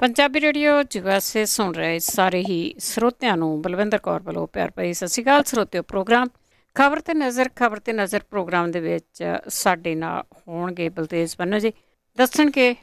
Punjabi radio USA ਸੁਣ ਰਹੇ ਸਾਰੇ ਹੀ ਸਰੋਤਿਆਂ ਨੂੰ ਬਲਵਿੰਦਰ ਕੌਰ ਵੱਲੋਂ ਪਿਆਰ ਭਰੀ ਸਤਿ ਸ਼੍ਰੀ ਅਕਾਲ। ਸਰੋਤਿਓ, ਪ੍ਰੋਗਰਾਮ ਖਬਰ ਤੇ ਨਜ਼ਰ ਪ੍ਰੋਗਰਾਮ ਦੇ ਵਿੱਚ ਸਾਡੇ ਨਾਲ ਹੋਣਗੇ ਬਲਤੇਜ ਪੰਨੂ ਜੀ। ਦੱਸਣਗੇ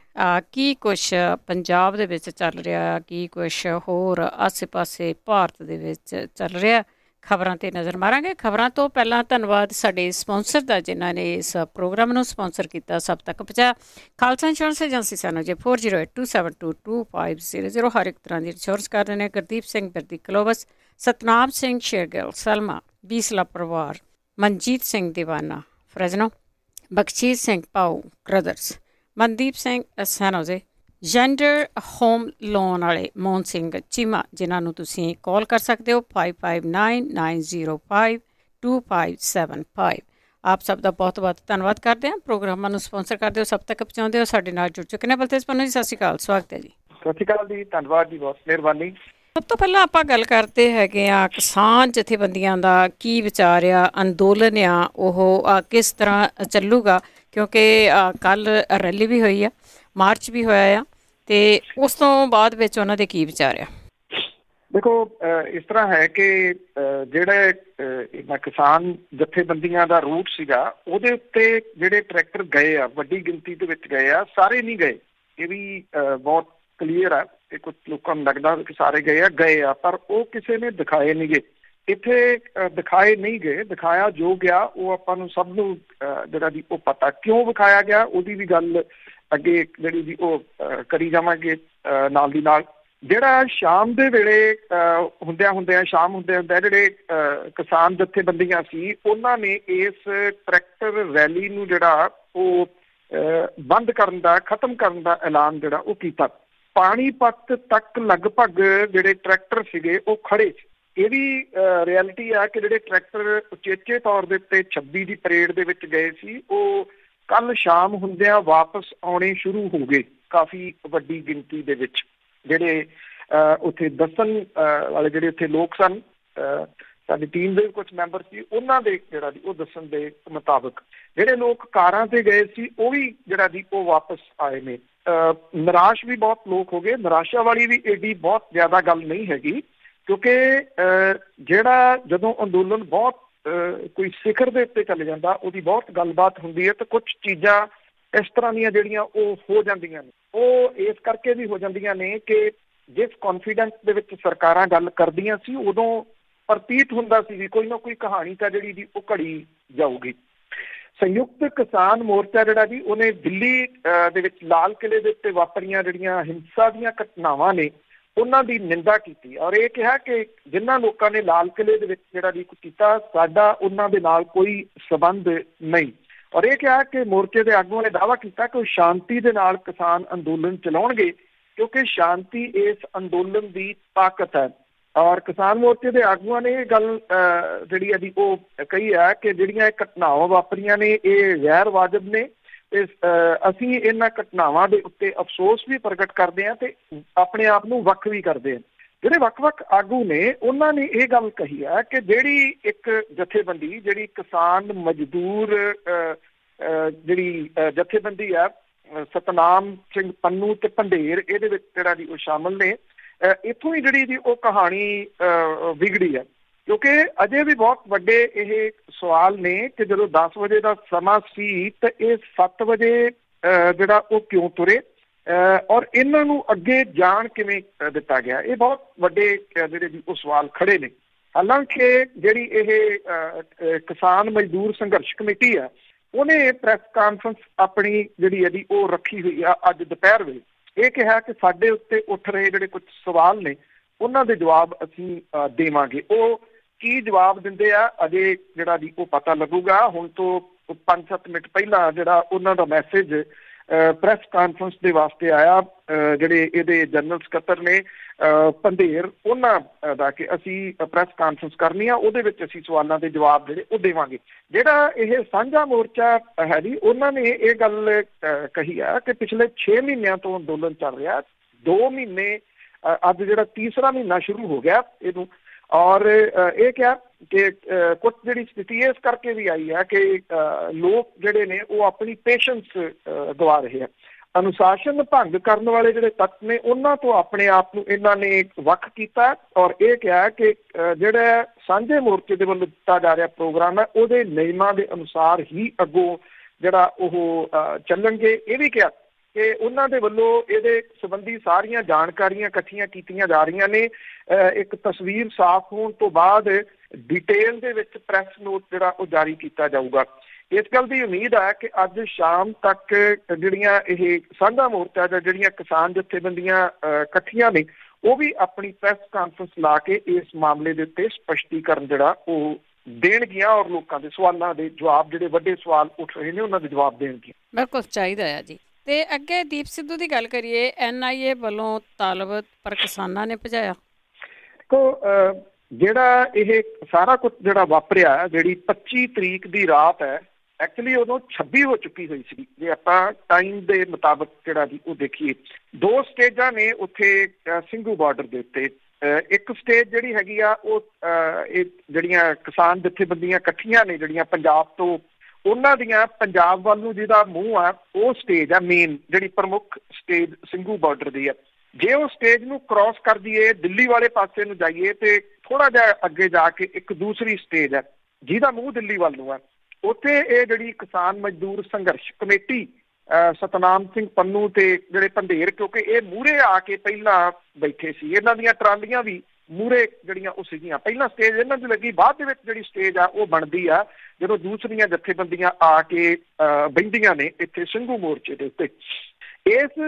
ਕੀ ਕੁਛ ਪੰਜਾਬ ਦੇ ਵਿੱਚ ਚੱਲ ਰਿਹਾ, ਕੀ ਕੁਛ ਹੋਰ ਆਸੇ ਪਾਸੇ ਭਾਰਤ ਦੇ ਵਿੱਚ ਚੱਲ ਰਿਹਾ। ਖਬਰਾਂ 'ਤੇ ਨਜ਼ਰ ਮਾਰਾਂਗੇ। ਖਬਰਾਂ ਤੋਂ ਪਹਿਲਾਂ ਧੰਨਵਾਦ ਸਾਡੇ ਸਪਾਂਸਰ ਦਾ, ਜਿਨ੍ਹਾਂ ਨੇ ਇਸ ਪ੍ਰੋਗਰਾਮ ਨੂੰ ਸਪਾਂਸਰ ਕੀਤਾ, ਸਭ ਤੱਕ ਪਹੁੰਚਾਇਆ। ਖਾਲਸਾ ਇੰਸ਼ੋਰੈਂਸ ਏਜੰਸੀ ਸਾਨੂੰ ਜੇ 4082272250 ਹਰ ਇੱਕ ਤਰ੍ਹਾਂ ਦੀ ਇੰਸ਼ੋਰੈਂਸ ਕਰ ਰਹੇ ਨੇ। ਗੁਰਦੀਪ ਸਿੰਘ ਬਿਰਦੀ ਕਲੋਵਸ, ਸਤਨਾਮ ਸਿੰਘ ਸ਼ੇਰਗਿੱਲ ਸਲਮਾ ਬੀਸਲਾ ਪਰਿਵਾਰ, Manjit Singh Deewana Fresno, Bakhshit Singh Pau brothers, Mandeep Singh San Jose, ਜੈਂਡਰ ਹੋਮ ਲੋਨ ਵਾਲੇ ਮੋਹਨ ਸਿੰਘ ਚੀਮਾ, ਜਿਨ੍ਹਾਂ ਨੂੰ ਤੁਸੀਂ ਕਾਲ ਕਰ ਸਕਦੇ ਹੋ 5599052575। ਆਪ ਸਭ ਦਾ ਬਹੁਤ ਬਹੁਤ ਧੰਨਵਾਦ ਕਰਦੇ ਹਾਂ। ਪ੍ਰੋਗਰਾਮਾਂ ਨੂੰ ਸਪਾਂਸਰ ਕਰਦੇ ਹੋ, ਸਭ ਤੱਕ ਪਹੁੰਚਾਉਂਦੇ ਹੋ, ਸਾਡੇ ਨਾਲ ਜੁੜ ਚੁੱਕੇ ਨੇ। ਬਲਤੇਜ ਪੰਨੂ ਜੀ, ਸਤਿ ਸ਼੍ਰੀ ਅਕਾਲ, ਸਵਾਗਤ ਹੈ ਜੀ। ਸਤਿ ਸ਼੍ਰੀ ਅਕਾਲ ਜੀ, ਧੰਨਵਾਦ ਜੀ, ਬਹੁਤ ਮਿਹਰਬਾਨੀ। ਸਭ ਤੋਂ ਪਹਿਲਾਂ ਆਪਾਂ ਗੱਲ ਕਰਦੇ ਹੈਗੇ ਆ ਕਿਸਾਨ ਜਥੇਬੰਦੀਆਂ ਦਾ ਕੀ ਵਿਚਾਰ ਆ, ਅੰਦੋਲਨ ਆ ਉਹ ਕਿਸ ਤਰ੍ਹਾਂ ਚੱਲੂਗਾ, ਕਿਉਂਕਿ ਕੱਲ੍ਹ ਰੈਲੀ ਵੀ ਹੋਈ ਆ, ਮਾਰਚ ਵੀ ਹੋਇਆ ਆ, ਅਤੇ ਉਸ ਤੋਂ ਬਾਅਦ ਵਿੱਚ ਉਹਨਾਂ ਦੇ ਕੀ ਵਿਚਾਰ ਆ? ਦੇਖੋ, ਇਸ ਤਰ੍ਹਾਂ ਹੈ ਕਿ ਜਿਹੜੇ ਕਿਸਾਨ ਜਥੇਬੰਦੀਆਂ ਦਾ ਰੂਟ ਸੀਗਾ, ਉਹਦੇ ਉੱਤੇ ਜਿਹੜੇ ਟਰੈਕਟਰ ਗਏ ਆ, ਵੱਡੀ ਗਿਣਤੀ ਦੇ ਵਿੱਚ ਗਏ ਆ, ਸਾਰੇ ਨਹੀਂ ਗਏ। ਇਹ ਵੀ ਬਹੁਤ ਕਲੀਅਰ ਆ। ਇਹ ਕੁਝ ਲੋਕਾਂ ਨੂੰ ਲੱਗਦਾ ਕਿ ਸਾਰੇ ਗਏ ਆ, ਪਰ ਉਹ ਕਿਸੇ ਨੇ ਦਿਖਾਏ ਨਹੀਂ ਗਏ। ਇੱਥੇ ਦਿਖਾਏ ਨਹੀਂ ਗਏ, ਦਿਖਾਇਆ ਜੋ ਗਿਆ ਉਹ ਆਪਾਂ ਨੂੰ ਸਭ ਨੂੰ ਜਿਹੜਾ ਜੀ ਉਹ ਪਤਾ ਕਿਉਂ ਵਿਖਾਇਆ ਗਿਆ, ਉਹਦੀ ਵੀ ਗੱਲ ਅੱਗੇ ਜਿਹੜੀ ਜੀ ਉਹ ਕਰੀ ਜਾਵਾਂਗੇ ਨਾਲ ਦੀ ਨਾਲ। ਜਿਹੜਾ ਸ਼ਾਮ ਦੇ ਵੇਲੇ ਸ਼ਾਮ ਹੁੰਦਿਆਂ ਜਿਹੜੇ ਕਿਸਾਨ ਜਥੇਬੰਦੀਆਂ ਸੀ, ਉਹਨਾਂ ਨੇ ਇਸ ਟਰੈਕਟਰ ਰੈਲੀ ਨੂੰ ਜਿਹੜਾ ਉਹ ਬੰਦ ਕਰਨ ਦਾ, ਖਤਮ ਕਰਨ ਦਾ ਐਲਾਨ ਜਿਹੜਾ ਉਹ ਕੀਤਾ। ਪਾਣੀਪਤ ਤੱਕ ਲਗਭਗ ਜਿਹੜੇ ਟਰੈਕਟਰ ਸੀਗੇ ਉਹ ਖੜੇ। ਇਹ ਵੀ ਰਿਐਲਿਟੀ ਆ ਕਿ ਜਿਹੜੇ ਟਰੈਕਟਰ ਉਚੇਚੇ ਤੌਰ ਦੇ ਉੱਤੇ 26 ਦੀ ਪਰੇਡ ਦੇ ਵਿੱਚ ਗਏ ਸੀ, ਉਹ ਕੱਲ੍ਹ ਸ਼ਾਮ ਹੁੰਦਿਆਂ ਵਾਪਸ ਆਉਣੇ ਸ਼ੁਰੂ ਹੋ ਗਏ। ਕਾਫੀ ਵੱਡੀ ਗਿਣਤੀ ਦੇ ਵਿੱਚ ਜਿਹੜੇ ਉੱਥੇ ਦੱਸਣ ਵਾਲੇ ਜਿਹੜੇ ਉੱਥੇ ਲੋਕ ਸਨ, ਸਾਡੀ ਟੀਮ ਦੇ ਕੁਝ ਮੈਂਬਰ ਸੀ, ਉਹਨਾਂ ਦੇ ਜਿਹੜਾ ਜੀ ਉਹ ਦੱਸਣ ਦੇ ਮੁਤਾਬਕ ਜਿਹੜੇ ਲੋਕ ਕਾਰਾਂ ਤੇ ਗਏ ਸੀ ਉਹ ਵੀ ਜਿਹੜਾ ਜੀ ਉਹ ਵਾਪਸ ਆਏ ਨੇ। ਨਿਰਾਸ਼ ਵੀ ਬਹੁਤ ਲੋਕ ਹੋ ਗਏ। ਨਿਰਾਸ਼ਾ ਵਾਲੀ ਵੀ ਏਡੀ ਬਹੁਤ ਜ਼ਿਆਦਾ ਗੱਲ ਨਹੀਂ ਹੈਗੀ, ਕਿਉਂਕਿ ਜਿਹੜਾ ਜਦੋਂ ਅੰਦੋਲਨ ਬਹੁਤ ਕੋਈ ਸਿਖਰ ਦੇ ਉੱਤੇ ਚੱਲ ਜਾਂਦਾ, ਉਹਦੀ ਬਹੁਤ ਗੱਲਬਾਤ ਹੁੰਦੀ ਹੈ, ਤੇ ਕੁਝ ਚੀਜ਼ਾਂ ਇਸ ਤਰ੍ਹਾਂ ਦੀਆਂ ਜਿਹੜੀਆਂ ਉਹ ਹੋ ਜਾਂਦੀਆਂ ਨੇ। ਉਹ ਇਸ ਕਰਕੇ ਵੀ ਹੋ ਜਾਂਦੀਆਂ ਨੇ ਕਿ ਜਿਸ ਕੌਨਫੀਡੈਂਸ ਦੇ ਵਿੱਚ ਸਰਕਾਰਾਂ ਗੱਲ ਕਰਦੀਆਂ ਸੀ, ਉਦੋਂ ਪ੍ਰਤੀਤ ਹੁੰਦਾ ਸੀ ਵੀ ਕੋਈ ਨਾ ਕੋਈ ਕਹਾਣੀ ਤਾਂ ਜਿਹੜੀ ਜੀ ਉਹ ਘੜੀ ਜਾਊਗੀ। ਸੰਯੁਕਤ ਕਿਸਾਨ ਮੋਰਚਾ ਜਿਹੜਾ ਜੀ, ਉਹਨੇ ਦਿੱਲੀ ਦੇ ਵਿੱਚ ਲਾਲ ਕਿਲ੍ਹੇ ਦੇ ਉੱਤੇ ਵਾਪਰੀਆਂ ਜਿਹੜੀਆਂ ਹਿੰਸਾ ਦੀਆਂ ਘਟਨਾਵਾਂ ਨੇ, ਉਹਨਾਂ ਦੀ ਨਿੰਦਾ ਕੀਤੀ, ਔਰ ਇਹ ਕਿਹਾ ਕਿ ਜਿਨ੍ਹਾਂ ਲੋਕਾਂ ਨੇ ਲਾਲ ਕਿਲ੍ਹੇ ਦੇ ਵਿੱਚ ਜਿਹੜਾ ਜੀ ਕੀਤਾ, ਸਾਡਾ ਉਹਨਾਂ ਦੇ ਨਾਲ ਕੋਈ ਸੰਬੰਧ ਨਹੀਂ। ਔਰ ਇਹ ਕਿਹਾ ਕਿ ਮੋਰਚੇ ਦੇ ਆਗੂਆਂ ਨੇ ਦਾਅਵਾ ਕੀਤਾ ਕਿ ਉਹ ਸ਼ਾਂਤੀ ਦੇ ਨਾਲ ਕਿਸਾਨ ਅੰਦੋਲਨ ਚਲਾਉਣਗੇ, ਕਿਉਂਕਿ ਸ਼ਾਂਤੀ ਇਸ ਅੰਦੋਲਨ ਦੀ ਤਾਕਤ ਹੈ। ਔਰ ਕਿਸਾਨ ਮੋਰਚੇ ਦੇ ਆਗੂਆਂ ਨੇ ਇਹ ਗੱਲ ਜਿਹੜੀ ਹੈ ਜੀ ਉਹ ਕਹੀ ਹੈ ਕਿ ਜਿਹੜੀਆਂ ਇਹ ਘਟਨਾਵਾਂ ਵਾਪਰੀਆਂ ਨੇ ਇਹ ਗੈਰ ਵਾਜਬ ਨੇ, ਤੇ ਅਸੀਂ ਇਹਨਾਂ ਘਟਨਾਵਾਂ ਦੇ ਉੱਤੇ ਅਫਸੋਸ ਵੀ ਪ੍ਰਗਟ ਕਰਦੇ ਹਾਂ ਤੇ ਆਪਣੇ ਆਪ ਨੂੰ ਵੱਖ ਵੀ ਕਰਦੇ ਹਾਂ। ਜਿਹੜੇ ਵੱਖ-ਵੱਖ ਆਗੂ ਨੇ, ਉਹਨਾਂ ਨੇ ਇਹ ਗੱਲ ਕਹੀ ਹੈ ਕਿ ਜਿਹੜੀ ਇੱਕ ਜਥੇਬੰਦੀ, ਜਿਹੜੀ ਕਿਸਾਨ ਮਜ਼ਦੂਰ ਜਿਹੜੀ ਜਥੇਬੰਦੀ ਆ, ਸਤਨਾਮ ਸਿੰਘ ਪੰਨੂ ਤੇ ਪੰਧੇਰ, ਇਹਦੇ ਵਿੱਚ ਜਿਹੜਾ ਜੀ ਉਹ ਸ਼ਾਮਲ ਨੇ। ਇੱਥੋਂ ਹੀ ਜਿਹੜੀ ਜੀ ਉਹ ਕਹਾਣੀ ਵਿਗੜੀ ਹੈ, ਕਿਉਂਕਿ ਅਜੇ ਵੀ ਬਹੁਤ ਵੱਡੇ ਇਹ ਸਵਾਲ ਨੇ ਕਿ ਜਦੋਂ 10 ਵਜੇ ਦਾ ਸਮਾਂ ਸੀ ਤੇ ਇਹ 7 ਵਜੇ ਜਿਹੜਾ ਉਹ ਕਿਉਂ ਤੁਰੇ, ਔਰ ਇਹਨਾਂ ਨੂੰ ਅੱਗੇ ਜਾਣ ਕਿਵੇਂ ਦਿੱਤਾ ਗਿਆ। ਇਹ ਬਹੁਤ ਵੱਡੇ ਜਿਹੜੇ ਜੀ ਉਹ ਸਵਾਲ ਖੜੇ ਨੇ। ਹਾਲਾਂਕਿ ਜਿਹੜੀ ਇਹ ਕਿਸਾਨ ਮਜ਼ਦੂਰ ਸੰਘਰਸ਼ ਕਮੇਟੀ ਆ, ਉਹਨੇ ਪ੍ਰੈਸ ਕਾਨਫਰੰਸ ਆਪਣੀ ਜਿਹੜੀ ਹੈ ਜੀ ਉਹ ਰੱਖੀ ਹੋਈ ਆ ਅੱਜ ਦੁਪਹਿਰ ਵੇਲੇ। ਇਹ ਕਿਹਾ ਕਿ ਸਾਡੇ ਉੱਤੇ ਉੱਠ ਰਹੇ ਜਿਹੜੇ ਕੁਝ ਸਵਾਲ ਨੇ, ਉਹਨਾਂ ਦੇ ਜਵਾਬ ਅਸੀਂ ਦੇਵਾਂਗੇ। ਉਹ ਕੀ ਜਵਾਬ ਦਿੰਦੇ ਆ ਅਜੇ ਜਿਹੜਾ ਜੀ ਉਹ ਪਤਾ ਲੱਗੂਗਾ। ਹੁਣ ਤੋਂ 5-7 ਮਿੰਟ ਪਹਿਲਾਂ ਜਿਹੜਾ ਉਹਨਾਂ ਦਾ ਮੈਸੇਜ ਪ੍ਰੈਸ ਕਾਨਫਰੰਸ ਦੇ ਵਾਸਤੇ ਆਇਆ, ਜਿਹੜੇ ਇਹਦੇ ਜਨਰਲ ਸਕੱਤਰ ਨੇ ਪੰਧੇਰ, ਉਹਨਾਂ ਦਾ ਕਿ ਅਸੀਂ ਪ੍ਰੈਸ ਕਾਨਫਰੰਸ ਕਰਨੀ ਆ, ਉਹਦੇ ਵਿੱਚ ਅਸੀਂ ਸਵਾਲਾਂ ਦੇ ਜਵਾਬ ਜਿਹੜੇ ਉਹ ਦੇਵਾਂਗੇ। ਜਿਹੜਾ ਇਹ ਸਾਂਝਾ ਮੋਰਚਾ ਹੈ ਜੀ, ਉਹਨਾਂ ਨੇ ਇਹ ਗੱਲ ਕਹੀ ਆ ਕਿ ਪਿਛਲੇ 6 ਮਹੀਨਿਆਂ ਤੋਂ ਅੰਦੋਲਨ ਚੱਲ ਰਿਹਾ। 2 ਮਹੀਨੇ ਅੱਜ ਜਿਹੜਾ ਤੀਸਰਾ ਮਹੀਨਾ ਸ਼ੁਰੂ ਹੋ ਗਿਆ ਇਹਨੂੰ, ਔਰ ਇਹ ਕਿਹਾ ਕਿ ਕੁਝ ਜਿਹੜੀ ਸਥਿਤੀ ਇਸ ਕਰਕੇ ਵੀ ਆਈ ਹੈ ਕਿ ਲੋਕ ਜਿਹੜੇ ਨੇ ਉਹ ਆਪਣੀ ਪੇਸ਼ੈਂਸ ਗਵਾ ਰਹੇ ਆ। ਅਨੁਸ਼ਾਸਨ ਭੰਗ ਕਰਨ ਵਾਲੇ ਜਿਹੜੇ ਤੱਤ ਨੇ ਉਹਨਾਂ ਤੋਂ ਆਪਣੇ ਆਪ ਨੂੰ ਇਹਨਾਂ ਨੇ ਵੱਖ ਕੀਤਾ ਔਰ ਇਹ ਕਿਹਾ ਕਿ ਜਿਹੜਾ ਸਾਂਝੇ ਮੋਰਚੇ ਦੇ ਵੱਲੋਂ ਦਿੱਤਾ ਜਾ ਰਿਹਾ ਪ੍ਰੋਗਰਾਮ ਹੈ ਉਹਦੇ ਨਿਯਮਾਂ ਦੇ ਅਨੁਸਾਰ ਹੀ ਅੱਗੋਂ ਜਿਹੜਾ ਉਹ ਚੱਲਣਗੇ। ਇਹ ਵੀ ਕਿਹਾ ਕਿ ਉਹਨਾਂ ਦੇ ਵੱਲੋਂ ਇਹਦੇ ਸੰਬੰਧੀ ਸਾਰੀਆਂ ਜਾਣਕਾਰੀਆਂ ਇਕੱਠੀਆਂ ਕੀਤੀਆਂ ਜਾ ਰਹੀਆਂ ਨੇ। ਇੱਕ ਤਸਵੀਰ ਸਾਫ਼ ਹੋਣ ਤੋਂ ਬਾਅਦ ਡਿਟੇਲ ਦੇ ਵਿੱਚ ਪ੍ਰੈਸ ਨੋਟ ਜਿਹੜਾ ਉਹ ਜਾਰੀ ਕੀਤਾ ਜਾਊਗਾ। ਇਸ ਗੱਲ ਦੀ ਉਮੀਦ ਹੈ ਕਿ ਅੱਜ ਸ਼ਾਮ ਤੱਕ ਜਿਹੜੀਆਂ ਇਹ ਸਾਂਝਾ ਮੋਰਚਾ ਜਾਂ ਜਿਹੜੀਆਂ ਕਿਸਾਨ ਜਥੇਬੰਦੀਆਂ ਇਕੱਠੀਆਂ ਨੇ ਉਹ ਵੀ ਆਪਣੀ ਪ੍ਰੈਸ ਕਾਨਫਰੰਸ ਲਾ ਕੇ ਇਸ ਮਾਮਲੇ ਦੇ ਉੱਤੇ ਸਪਸ਼ਟੀਕਰਨ ਜਿਹੜਾ ਉਹ ਦੇਣਗੀਆਂ ਔਰ ਲੋਕਾਂ ਦੇ ਸਵਾਲਾਂ ਦੇ ਜਵਾਬ, ਜਿਹੜੇ ਵੱਡੇ ਸਵਾਲ ਉੱਠ ਰਹੇ ਨੇ ਉਹਨਾਂ ਦੇ ਜਵਾਬ ਦੇਣਗੀਆਂ। ਬਿਲਕੁਲ ਚਾਹੀਦਾ ਹੈ ਜੀ। ਤੇ ਅੱਗੇ ਦੀਪ ਸਿੱਧੂ ਦੀ ਗੱਲ ਕਰੀਏ, NIA ਵੱਲੋਂ ਤਾਲਬ ਪਰ ਕਿਸਾਨਾਂ ਨੇ ਭਜਾਇਆ। ਜਿਹੜਾ ਇਹ ਸਾਰਾ ਕੁਝ ਜਿਹੜਾ ਵਾਪਰਿਆ, ਜਿਹੜੀ 25 ਤਰੀਕ ਦੀ ਰਾਤ ਹੈ, ਐਕਚੁਅਲੀ ਉਦੋਂ 26 ਹੋ ਚੁੱਕੀ ਹੋਈ ਸੀ। ਜੇ ਆਪਾਂ ਟਾਈਮ ਦੇ ਮੁਤਾਬਕ ਜਿਹੜਾ ਜੀ ਉਹ ਦੇਖੀਏ, 2 ਸਟੇਜਾਂ ਨੇ ਉੱਥੇ ਸਿੰਘੂ ਬਾਰਡਰ ਦੇ ਉੱਤੇ। ਇੱਕ ਸਟੇਜ ਜਿਹੜੀ ਹੈਗੀ ਆ ਉਹ ਇਹ ਜਿਹੜੀਆਂ ਕਿਸਾਨ ਜਥੇਬੰਦੀਆਂ ਇਕੱਠੀਆਂ ਨੇ ਜਿਹੜੀਆਂ ਪੰਜਾਬ ਤੋਂ, ਉਹਨਾਂ ਦੀਆਂ ਪੰਜਾਬ ਵੱਲ ਨੂੰ ਜਿਹਦਾ ਮੂੰਹ ਆ ਉਹ ਸਟੇਜ ਆ ਮੇਨ, ਜਿਹੜੀ ਪ੍ਰਮੁੱਖ ਸਟੇਜ ਸਿੰਘੂ ਬਾਰਡਰ ਦੀ ਆ। ਜੇ ਉਹ ਸਟੇਜ ਨੂੰ ਕ੍ਰਾਸ ਕਰ ਦਈਏ, ਦਿੱਲੀ ਵਾਲੇ ਪਾਸੇ ਨੂੰ ਜਾਈਏ ਤੇ ਥੋੜਾ ਜਿਹਾ ਅੱਗੇ ਜਾ ਕੇ ਇੱਕ ਦੂਸਰੀ ਸਟੇਜ ਹੈ ਜਿਹਦਾ ਮੂੰਹ ਦਿੱਲੀ ਵੱਲ ਨੂੰ ਆ। ਉੱਥੇ ਇਹ ਜਿਹੜੀ ਕਿਸਾਨ ਮਜ਼ਦੂਰ ਸੰਘਰਸ਼ ਕਮੇਟੀ ਸਤਨਾਮ ਸਿੰਘ ਪੰਨੂ ਤੇ ਜਿਹੜੇ ਪੰਧੇਰ, ਕਿਉਂਕਿ ਇਹ ਮੂਹਰੇ ਆ ਕੇ ਪਹਿਲਾਂ ਬੈਠੇ ਸੀ, ਇਹਨਾਂ ਦੀਆਂ ਟਰਾਲੀਆਂ ਵੀ ਮੂਹਰੇ ਜਿਹੜੀਆਂ ਉਹ ਸੀਗੀਆਂ। ਪਹਿਲਾਂ ਸਟੇਜ ਇਹਨਾਂ ਦੀ ਲੱਗੀ, ਬਾਅਦ ਦੇ ਵਿੱਚ ਜਿਹੜੀ ਸਟੇਜ ਆ ਉਹ ਬਣਦੀ ਆ ਜਦੋਂ ਦੂਸਰੀਆਂ ਜਥੇਬੰਦੀਆਂ ਆ ਕੇ ਬਹਿੰਦੀਆਂ ਨੇ ਇੱਥੇ ਸਿੰਘੂ ਮੋਰਚੇ ਦੇ ਉੱਤੇ। ਇਸ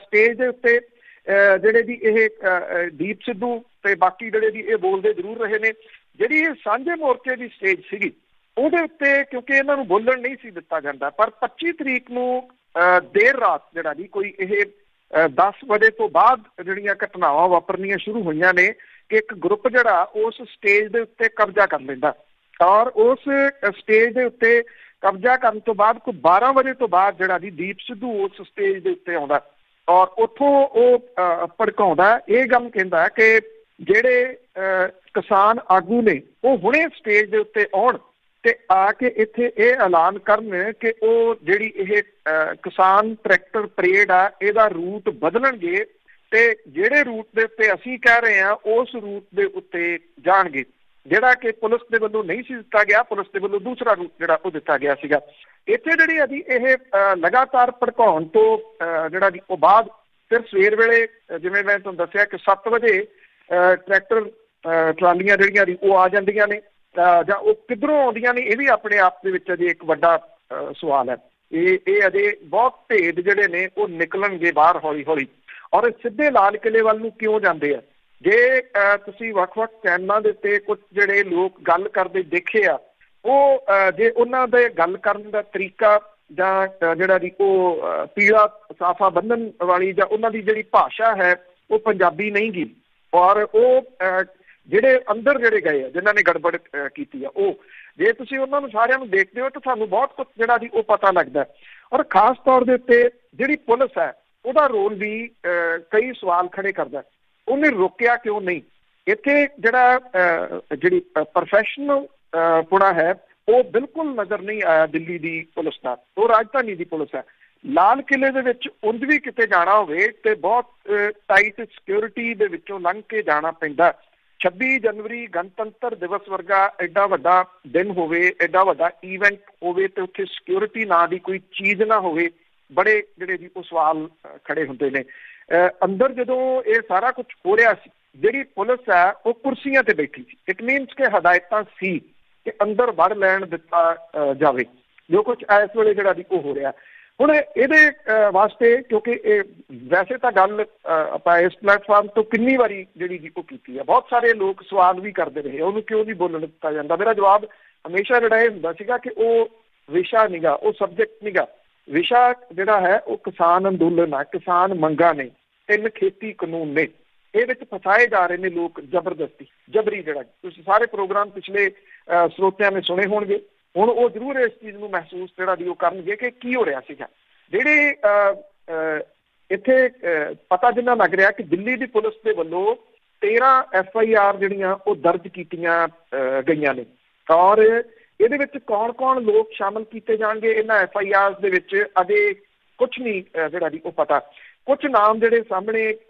ਸਟੇਜ ਦੇ ਉੱਤੇ ਜਿਹੜੇ ਦੀ ਇਹ ਦੀਪ ਸਿੱਧੂ ਤੇ ਬਾਕੀ ਜਿਹੜੇ ਦੀ ਇਹ ਬੋਲਦੇ ਜ਼ਰੂਰ ਰਹੇ ਨੇ। ਜਿਹੜੀ ਇਹ ਸਾਂਝੇ ਮੋਰਚੇ ਦੀ ਸਟੇਜ ਸੀਗੀ ਉਹਦੇ ਉੱਤੇ ਕਿਉਂਕਿ ਇਹਨਾਂ ਨੂੰ ਬੋਲਣ ਨਹੀਂ ਸੀ ਦਿੱਤਾ ਜਾਂਦਾ, ਪਰ 25 ਤਰੀਕ ਨੂੰ ਦੇਰ ਰਾਤ ਜਿਹੜਾ ਜੀ ਕੋਈ ਇਹ 10 ਵਜੇ ਤੋਂ ਬਾਅਦ ਜਿਹੜੀਆਂ ਘਟਨਾਵਾਂ ਵਾਪਰਨੀਆਂ ਸ਼ੁਰੂ ਹੋਈਆਂ ਨੇ ਕਿ ਇੱਕ ਗਰੁੱਪ ਜਿਹੜਾ ਉਸ ਸਟੇਜ ਦੇ ਉੱਤੇ ਕਬਜ਼ਾ ਕਰ ਲੈਂਦਾ ਔਰ ਉਸ ਸਟੇਜ ਦੇ ਉੱਤੇ ਕਬਜ਼ਾ ਕਰਨ ਤੋਂ ਬਾਅਦ ਕੋਈ 12 ਵਜੇ ਤੋਂ ਬਾਅਦ ਜਿਹੜਾ ਜੀ ਦੀਪ ਸਿੱਧੂ ਉਸ ਸਟੇਜ ਦੇ ਉੱਤੇ ਆਉਂਦਾ ਔਰ ਉੱਥੋਂ ਉਹ ਭੜਕਾਉਂਦਾ, ਇਹ ਗੱਲ ਕਹਿੰਦਾ ਕਿ ਜਿਹੜੇ ਕਿਸਾਨ ਆਗੂ ਨੇ ਉਹ ਹੁਣੇ ਸਟੇਜ ਦੇ ਉੱਤੇ ਆਉਣ ਤੇ ਆ ਕੇ ਇੱਥੇ ਇਹ ਐਲਾਨ ਕਰਨ ਕਿ ਉਹ ਜਿਹੜੀ ਇਹ ਕਿਸਾਨ ਟਰੈਕਟਰ ਪਰੇਡ ਆ ਇਹਦਾ ਰੂਟ ਬਦਲਣਗੇ ਤੇ ਜਿਹੜੇ ਰੂਟ ਦੇ ਉੱਤੇ ਅਸੀਂ ਕਹਿ ਰਹੇ ਹਾਂ ਉਸ ਰੂਟ ਦੇ ਉੱਤੇ ਜਾਣਗੇ, ਜਿਹੜਾ ਕਿ ਪੁਲਿਸ ਦੇ ਵੱਲੋਂ ਨਹੀਂ ਸੀ ਦਿੱਤਾ ਗਿਆ। ਪੁਲਿਸ ਦੇ ਵੱਲੋਂ ਦੂਸਰਾ ਰੂਟ ਜਿਹੜਾ ਉਹ ਦਿੱਤਾ ਗਿਆ ਸੀਗਾ। ਇੱਥੇ ਜਿਹੜੀ ਅਜੀ ਇਹ ਲਗਾਤਾਰ ਭੜਕਾਉਣ ਤੋਂ ਜਿਹੜਾ ਜੀ ਉਹ ਬਾਅਦ ਫਿਰ ਸਵੇਰ ਵੇਲੇ ਜਿਵੇਂ ਮੈਂ ਤੁਹਾਨੂੰ ਦੱਸਿਆ ਕਿ 7 ਵਜੇ ਟਰੈਕਟਰ ਟਰਾਲੀਆਂ ਜਿਹੜੀਆਂ ਦੀ ਉਹ ਆ ਜਾਂਦੀਆਂ ਨੇ ਜਾਂ ਉਹ ਕਿੱਧਰੋਂ ਆਉਂਦੀਆਂ ਨੇ, ਇਹ ਵੀ ਆਪਣੇ ਆਪ ਦੇ ਵਿੱਚ ਅਜੇ ਇੱਕ ਵੱਡਾ ਸਵਾਲ ਹੈ। ਇਹ ਅਜੇ ਬਹੁਤ ਭੇਦ ਜਿਹੜੇ ਨੇ ਉਹ ਨਿਕਲਣਗੇ ਬਾਹਰ ਹੌਲੀ ਹੌਲੀ। ਔਰ ਸਿੱਧੇ ਲਾਲ ਕਿਲੇ ਵੱਲ ਨੂੰ ਕਿਉਂ ਜਾਂਦੇ ਆ? ਜੇ ਤੁਸੀਂ ਵੱਖ-ਵੱਖ ਚੈਨਲਾਂ ਦੇ ਉੱਤੇ ਕੁਝ ਜਿਹੜੇ ਲੋਕ ਗੱਲ ਕਰਦੇ ਦੇਖੇ ਆ, ਉਹ ਜੇ ਉਹਨਾਂ ਦੇ ਗੱਲ ਕਰਨ ਦਾ ਤਰੀਕਾ ਜਾਂ ਜਿਹੜਾ ਦੀ ਉਹ ਪੀਲਾ ਸਾਫਾ ਬੰਨਣ ਵਾਲੀ ਜਾਂ ਉਹਨਾਂ ਦੀ ਜਿਹੜੀ ਭਾਸ਼ਾ ਹੈ ਉਹ ਪੰਜਾਬੀ ਨਹੀਂ ਗੀ ਔਰ ਉਹ ਜਿਹੜੇ ਅੰਦਰ ਜਿਹੜੇ ਗਏ ਆ ਜਿਨ੍ਹਾਂ ਨੇ ਗੜਬੜ ਕੀਤੀ ਆ, ਉਹ ਜੇ ਤੁਸੀਂ ਉਹਨਾਂ ਨੂੰ ਸਾਰਿਆਂ ਨੂੰ ਦੇਖਦੇ ਹੋ ਤਾਂ ਤੁਹਾਨੂੰ ਬਹੁਤ ਕੁਝ ਜਿਹੜਾ ਜੀ ਉਹ ਪਤਾ ਲੱਗਦਾ। ਔਰ ਖਾਸ ਤੌਰ ਦੇ ਉੱਤੇ ਜਿਹੜੀ ਪੁਲਿਸ ਹੈ ਉਹਦਾ ਰੋਲ ਵੀ ਕਈ ਸਵਾਲ ਖੜੇ ਕਰਦਾ। ਉਹਨੇ ਰੋਕਿਆ ਕਿਉਂ ਨਹੀਂ? ਇੱਥੇ ਜਿਹੜਾ ਜਿਹੜੀ ਪ੍ਰੋਫੈਸ਼ਨਲ ਪੁਣਾ ਹੈ ਉਹ ਬਿਲਕੁਲ ਨਜ਼ਰ ਨਹੀਂ ਆਇਆ ਦਿੱਲੀ ਦੀ ਪੁਲਿਸ ਦਾ। ਉਹ ਰਾਜਧਾਨੀ ਦੀ ਪੁਲਿਸ ਹੈ। ਲਾਲ ਕਿਲੇ ਦੇ ਵਿੱਚ ਉਂਝ ਵੀ ਕਿਤੇ ਜਾਣਾ ਹੋਵੇ ਤੇ ਬਹੁਤ ਟਾਈਟ ਸਿਕਿਉਰਿਟੀ ਦੇ ਵਿੱਚੋਂ ਲੰਘ ਕੇ ਜਾਣਾ ਪੈਂਦਾ। 26 ਜਨਵਰੀ ਗਣਤੰਤਰ ਦਿਵਸ ਵਰਗਾ ਐਡਾ ਵੱਡਾ ਦਿਨ ਹੋਵੇ, ਐਡਾ ਵੱਡਾ ਈਵੈਂਟ ਹੋਵੇ ਤੇ ਉੱਥੇ ਸਿਕਿਉਰਿਟੀ ਨਾਂ ਦੀ ਕੋਈ ਚੀਜ਼ ਨਾ ਹੋਵੇ, ਬੜੇ ਜਿਹੜੇ ਜੀ ਉਹ ਸਵਾਲ ਖੜੇ ਹੁੰਦੇ ਨੇ। ਅੰਦਰ ਜਦੋਂ ਇਹ ਸਾਰਾ ਕੁਝ ਹੋ ਰਿਹਾ ਸੀ, ਜਿਹੜੀ ਪੁਲਿਸ ਹੈ ਉਹ ਕੁਰਸੀਆਂ ਤੇ ਬੈਠੀ ਸੀ। ਇਟ ਮੀਨਸ ਕਿ ਹਦਾਇਤਾਂ ਸੀ ਕਿ ਅੰਦਰ ਵੜ ਲੈਣ ਦਿੱਤਾ ਜਾਵੇ, ਜੋ ਕੁਝ ਇਸ ਵੇਲੇ ਜਿਹੜਾ ਜੀ ਉਹ ਹੋ ਰਿਹਾ। ਹੁਣ ਇਹਦੇ ਵਾਸਤੇ ਕਿਉਂਕਿ ਇਹ ਵੈਸੇ ਤਾਂ ਗੱਲ ਆਪਾਂ ਇਸ ਪਲੇਟਫਾਰਮ ਤੋਂ ਕਿੰਨੀ ਵਾਰੀ ਜਿਹੜੀ ਜੀ ਉਹ ਕੀਤੀ ਹੈ, ਬਹੁਤ ਸਾਰੇ ਲੋਕ ਸਵਾਲ ਵੀ ਕਰਦੇ ਰਹੇ ਉਹਨੂੰ ਕਿਉਂ ਨਹੀਂ ਬੋਲਣ ਦਿੱਤਾ ਜਾਂਦਾ। ਮੇਰਾ ਜਵਾਬ ਹਮੇਸ਼ਾ ਜਿਹੜਾ ਇਹ ਹੁੰਦਾ ਸੀਗਾ ਕਿ ਉਹ ਵਿਸ਼ਾ ਨੀਗਾ, ਉਹ ਸਬਜੈਕਟ ਨੀਗਾ। ਵਿਸ਼ਾ ਜਿਹੜਾ ਹੈ ਉਹ ਕਿਸਾਨ ਅੰਦੋਲਨ ਆ, ਕਿਸਾਨ ਮੰਗਾਂ ਨੇ, 3 ਖੇਤੀ ਕਾਨੂੰਨ ਨੇ। ਇਹ ਵਿੱਚ ਫਸਾਏ ਜਾ ਰਹੇ ਨੇ ਲੋਕ ਜ਼ਬਰਦਸਤੀ, ਜਬਰੀ। ਜਿਹੜਾ ਤੁਸੀਂ ਸਾਰੇ ਪ੍ਰੋਗਰਾਮ ਪਿਛਲੇ ਸਰੋਤਿਆਂ ਨੇ ਸੁਣੇ ਹੋਣਗੇ, ਹੁਣ ਉਹ ਜ਼ਰੂਰ ਇਸ ਚੀਜ਼ ਨੂੰ ਮਹਿਸੂਸ ਜਿਹੜਾ ਦੀ ਉਹ ਕਰਨਗੇ ਕਿ ਕੀ ਹੋ ਰਿਹਾ ਸੀਗਾ। ਜਿਹੜੇ ਇੱਥੇ ਪਤਾ ਜਿੰਨਾ ਲੱਗ ਰਿਹਾ ਕਿ ਦਿੱਲੀ ਦੀ ਪੁਲਿਸ ਦੇ ਵੱਲੋਂ 13 FIR ਜਿਹੜੀਆਂ ਉਹ ਦਰਜ ਕੀਤੀਆਂ ਗਈਆਂ ਨੇ ਔਰ ਇਹਦੇ ਵਿੱਚ ਕੌਣ-ਕੌਣ ਲੋਕ ਸ਼ਾਮਲ ਕੀਤੇ ਜਾਣਗੇ ਇਹਨਾਂ FIRs ਦੇ ਵਿੱਚ ਅਜੇ ਕੁਛ ਨਹੀਂ ਜਿਹੜਾ ਜੀ ਉਹ ਪਤਾ। ਕੁਛ ਨਾਮ ਜਿਹੜੇ ਸਾਹਮਣੇ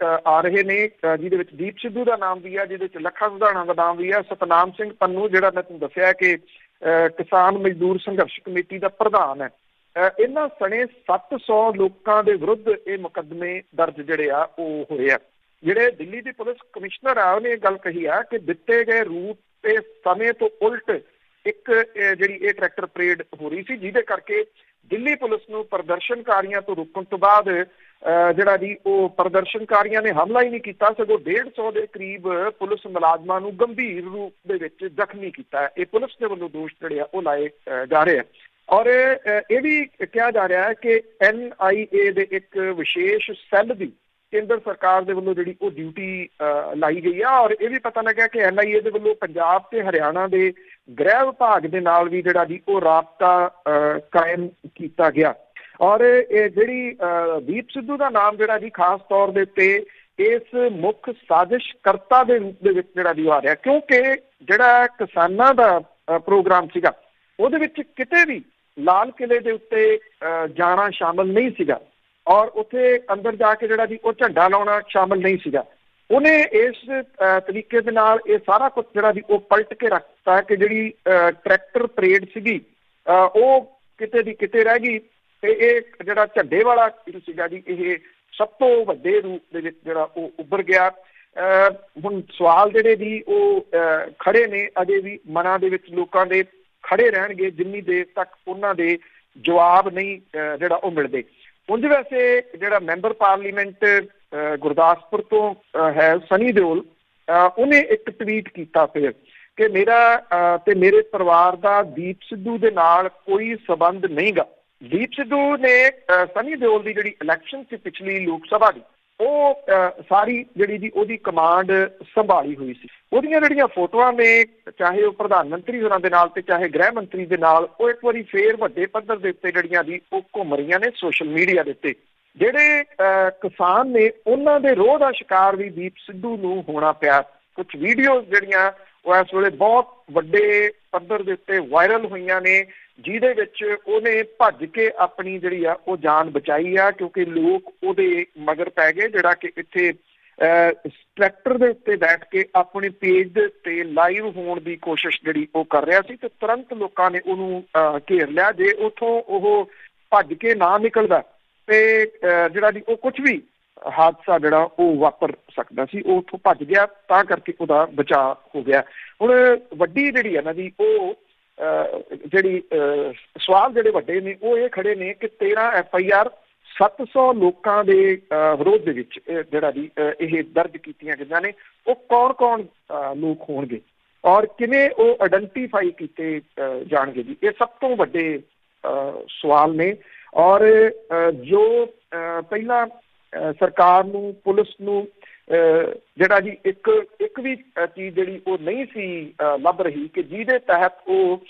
ਆ ਰਹੇ ਨੇ, ਜਿਹਦੇ ਵਿੱਚ ਦੀਪ ਸਿੱਧੂ ਦਾ ਨਾਮ ਵੀ ਹੈ, ਜਿਹਦੇ ਵਿੱਚ ਲੱਖਾ ਸਿਧਾਣਾ ਦਾ ਨਾਮ ਵੀ ਹੈ, ਸਤਨਾਮ ਸਿੰਘ ਪੰਨੂ ਜਿਹੜਾ ਮੈਂ ਤੁਹਾਨੂੰ ਦੱਸਿਆ ਕਿ ਕਿਸਾਨ ਮਜ਼ਦੂਰ ਸੰਘਰਸ਼ ਕਮੇਟੀ ਦਾ ਪ੍ਰਧਾਨ ਹੈ, ਇਹਨਾਂ ਸਣੇ 700 ਲੋਕਾਂ ਦੇ ਵਿਰੁੱਧ ਇਹ ਮੁਕੱਦਮੇ ਦਰਜ ਜਿਹੜੇ ਆ ਉਹ ਹੋਏ ਆ। ਜਿਹੜੇ ਦਿੱਲੀ ਦੀ ਪੁਲਿਸ ਕਮਿਸ਼ਨਰ ਆ ਉਹਨੇ ਇਹ ਗੱਲ ਕਹੀ ਆ ਕਿ ਦਿੱਤੇ ਗਏ ਰੂਟ ਤੇ ਸਮੇਂ ਤੋਂ ਉਲਟ ਇੱਕ ਜਿਹੜੀ ਇਹ ਟਰੈਕਟਰ ਪਰੇਡ ਹੋ ਰਹੀ ਸੀ, ਜਿਹਦੇ ਕਰਕੇ ਦਿੱਲੀ ਪੁਲਿਸ ਨੂੰ ਪ੍ਰਦਰਸ਼ਨਕਾਰੀਆਂ ਤੋਂ ਰੋਕਣ ਤੋਂ ਬਾਅਦ ਜਿਹੜਾ ਜੀ ਉਹ ਪ੍ਰਦਰਸ਼ਨਕਾਰੀਆਂ ਨੇ ਹਮਲਾ ਹੀ ਨਹੀਂ ਕੀਤਾ, ਸਗੋਂ 150 ਦੇ ਕਰੀਬ ਪੁਲਿਸ ਮੁਲਾਜ਼ਮਾਂ ਨੂੰ ਗੰਭੀਰ ਰੂਪ ਦੇ ਵਿੱਚ ਜ਼ਖਮੀ ਕੀਤਾ। ਇਹ ਪੁਲਿਸ ਦੇ ਵੱਲੋਂ ਦੋਸ਼ ਜਿਹੜੇ ਆ ਉਹ ਲਾਏ ਜਾ ਰਹੇ ਆ। ਔਰ ਇਹ ਵੀ ਕਿਹਾ ਜਾ ਰਿਹਾ ਹੈ ਕਿ NIA ਦੇ ਇੱਕ ਵਿਸ਼ੇਸ਼ ਸੈੱਲ ਦੀ ਕੇਂਦਰ ਸਰਕਾਰ ਦੇ ਵੱਲੋਂ ਜਿਹੜੀ ਉਹ ਡਿਊਟੀ ਲਾਈ ਗਈ ਆ। ਔਰ ਇਹ ਵੀ ਪਤਾ ਲੱਗਿਆ ਕਿ NIA ਦੇ ਵੱਲੋਂ ਪੰਜਾਬ ਤੇ ਹਰਿਆਣਾ ਦੇ ਗ੍ਰਹਿ ਵਿਭਾਗ ਦੇ ਨਾਲ ਵੀ ਜਿਹੜਾ ਜੀ ਉਹ ਰਾਬਤਾ ਕਾਇਮ ਕੀਤਾ ਗਿਆ। ਔਰ ਇਹ ਜਿਹੜੀ ਦੀਪ ਸਿੱਧੂ ਦਾ ਨਾਮ ਜਿਹੜਾ ਜੀ ਖਾਸ ਤੌਰ ਦੇ ਉੱਤੇ ਇਸ ਮੁੱਖ ਸਾਜ਼ਿਸ਼ਕਰਤਾ ਦੇ ਰੂਪ ਦੇ ਵਿੱਚ ਜਿਹੜਾ ਜੀ ਆ ਰਿਹਾ, ਕਿਉਂਕਿ ਜਿਹੜਾ ਕਿਸਾਨਾਂ ਦਾ ਪ੍ਰੋਗਰਾਮ ਸੀਗਾ ਉਹਦੇ ਵਿੱਚ ਕਿਤੇ ਵੀ ਲਾਲ ਕਿਲੇ ਦੇ ਉੱਤੇ ਜਾਣਾ ਸ਼ਾਮਲ ਨਹੀਂ ਸੀਗਾ ਔਰ ਉੱਥੇ ਅੰਦਰ ਜਾ ਕੇ ਜਿਹੜਾ ਜੀ ਉਹ ਝੰਡਾ ਲਾਉਣਾ ਸ਼ਾਮਲ ਨਹੀਂ ਸੀਗਾ। ਉਹਨੇ ਇਸ ਤਰੀਕੇ ਦੇ ਨਾਲ ਇਹ ਸਾਰਾ ਕੁਝ ਜਿਹੜਾ ਜੀ ਉਹ ਪਲਟ ਕੇ ਰੱਖਤਾ ਕਿ ਜਿਹੜੀ ਟਰੈਕਟਰ ਪਰੇਡ ਸੀਗੀ ਉਹ ਕਿਤੇ ਦੀ ਕਿਤੇ ਰਹਿ ਗਈ ਤੇ ਇਹ ਜਿਹੜਾ ਝੰਡੇ ਵਾਲਾ ਸੀਗਾ ਜੀ ਇਹ ਸਭ ਤੋਂ ਵੱਡੇ ਰੂਪ ਦੇ ਵਿੱਚ ਜਿਹੜਾ ਉਹ ਉੱਭਰ ਗਿਆ। ਹੁਣ ਸਵਾਲ ਜਿਹੜੇ ਜੀ ਉਹ ਖੜੇ ਨੇ, ਅਜੇ ਵੀ ਮਨਾਂ ਦੇ ਵਿੱਚ ਲੋਕਾਂ ਦੇ ਖੜੇ ਰਹਿਣਗੇ ਜਿੰਨੀ ਦੇਰ ਤੱਕ ਉਹਨਾਂ ਦੇ ਜਵਾਬ ਨਹੀਂ ਜਿਹੜਾ ਉਹ ਮਿਲਦੇ। ਉਂਝ ਵੈਸੇ ਜਿਹੜਾ ਮੈਂਬਰ ਪਾਰਲੀਮੈਂਟ ਗੁਰਦਾਸਪੁਰ ਤੋਂ ਹੈ ਸਨੀ ਦਿਓਲ, ਉਹਨੇ ਇੱਕ ਟਵੀਟ ਕੀਤਾ ਫਿਰ ਕਿ ਮੇਰਾ ਤੇ ਮੇਰੇ ਪਰਿਵਾਰ ਦਾ ਦੀਪ ਸਿੱਧੂ ਦੇ ਨਾਲ ਕੋਈ ਸਬੰਧ ਨਹੀਂ ਗਾ। ਦੀਪ ਸਿੱਧੂ ਨੇ ਸਨੀ ਦਿਓਲ ਦੀ ਜਿਹੜੀ ਇਲੈਕਸ਼ਨ ਸੀ ਪਿਛਲੀ ਲੋਕ ਸਭਾ ਦੀ, ਉਹ ਸਾਰੀ ਜਿਹੜੀ ਜੀ ਉਹਦੀ ਕਮਾਂਡ ਸੰਭਾਲੀ ਹੋਈ ਸੀ। ਉਹਦੀਆਂ ਜਿਹੜੀਆਂ ਫੋਟੋਆਂ ਨੇ, ਚਾਹੇ ਉਹ ਪ੍ਰਧਾਨ ਮੰਤਰੀ ਹੋਰਾਂ ਦੇ ਨਾਲ ਤੇ ਚਾਹੇ ਗ੍ਰਹਿ ਮੰਤਰੀ ਦੇ ਨਾਲ, ਉਹ ਇੱਕ ਵਾਰੀ ਫੇਰ ਵੱਡੇ ਪੱਧਰ ਦੇ ਉੱਤੇ ਜਿਹੜੀਆਂ ਜੀ ਉਹ ਘੁੰਮ ਰਹੀਆਂ ਨੇ ਸੋਸ਼ਲ ਮੀਡੀਆ ਦੇ ਉੱਤੇ। ਜਿਹੜੇ ਕਿਸਾਨ ਨੇ ਉਹਨਾਂ ਦੇ ਰੋਹ ਦਾ ਸ਼ਿਕਾਰ ਵੀ ਦੀਪ ਸਿੱਧੂ ਨੂੰ ਹੋਣਾ ਪਿਆ। ਕੁਝ ਵੀਡੀਓ ਜਿਹੜੀਆਂ ਉਹ ਇਸ ਵੇਲੇ ਬਹੁਤ ਵੱਡੇ ਪੱਧਰ ਦੇ ਉੱਤੇ ਵਾਇਰਲ ਹੋਈਆਂ ਨੇ, ਜਿਹਦੇ ਵਿੱਚ ਉਹਨੇ ਭੱਜ ਕੇ ਆਪਣੀ ਜਿਹੜੀ ਆ ਉਹ ਜਾਨ ਬਚਾਈ ਆ, ਕਿਉਂਕਿ ਲੋਕ ਉਹਦੇ ਮਗਰ ਪੈ ਗਏ, ਜਿਹੜਾ ਕਿ ਇੱਥੇ ਟਰੈਕਟਰ ਦੇ ਉੱਤੇ ਬੈਠ ਕੇ ਆਪਣੇ ਪੇਜ ਦੇ ਉੱਤੇ ਲਾਈਵ ਹੋਣ ਦੀ ਕੋਸ਼ਿਸ਼ ਜਿਹੜੀ ਉਹ ਕਰ ਰਿਹਾ ਸੀ ਤੇ ਤੁਰੰਤ ਲੋਕਾਂ ਨੇ ਉਹਨੂੰ ਘੇਰ ਲਿਆ। ਜੇ ਉੱਥੋਂ ਉਹ ਭੱਜ ਕੇ ਨਾ ਨਿਕਲਦਾ ਤੇ ਜਿਹੜਾ ਜੀ ਉਹ ਕੁਛ ਵੀ ਹਾਦਸਾ ਜਿਹੜਾ ਉਹ ਵਾਪਰ ਸਕਦਾ ਸੀ। ਉਹ ਉੱਥੋਂ ਭੱਜ ਗਿਆ, ਤਾਂ ਕਰਕੇ ਉਹਦਾ ਬਚਾਅ ਹੋ ਗਿਆ। ਹੁਣ ਵੱਡੀ ਜਿਹੜੀ ਹੈ ਨਾ ਜੀ ਉਹ ਜਿਹੜੀ ਸਵਾਲ ਜਿਹੜੇ ਵੱਡੇ ਨੇ ਉਹ ਇਹ ਖੜੇ ਨੇ ਕਿ 13 FIR 700 ਲੋਕਾਂ ਦੇ ਵਿਰੋਧ ਦੇ ਵਿੱਚ ਜਿਹੜਾ ਜੀ ਇਹ ਦਰਜ ਕੀਤੀਆਂ ਗਈਆਂ ਨੇ, ਉਹ ਕੌਣ ਲੋਕ ਹੋਣਗੇ ਔਰ ਕਿਵੇਂ ਉਹ ਆਇਡੈਂਟੀਫਾਈ ਕੀਤੇ ਜਾਣਗੇ ਜੀ, ਇਹ ਸਭ ਤੋਂ ਵੱਡੇ ਸਵਾਲ ਨੇ। ਔਰ ਜੋ ਪਹਿਲਾਂ ਸਰਕਾਰ ਨੂੰ, ਪੁਲਿਸ ਨੂੰ ਜਿਹੜਾ ਜੀ ਇੱਕ ਵੀ ਚੀਜ਼ ਜਿਹੜੀ ਉਹ ਨਹੀਂ ਸੀ ਲੱਭ ਰਹੀ ਕਿ ਜਿਹਦੇ ਤਹਿਤ ਉਹ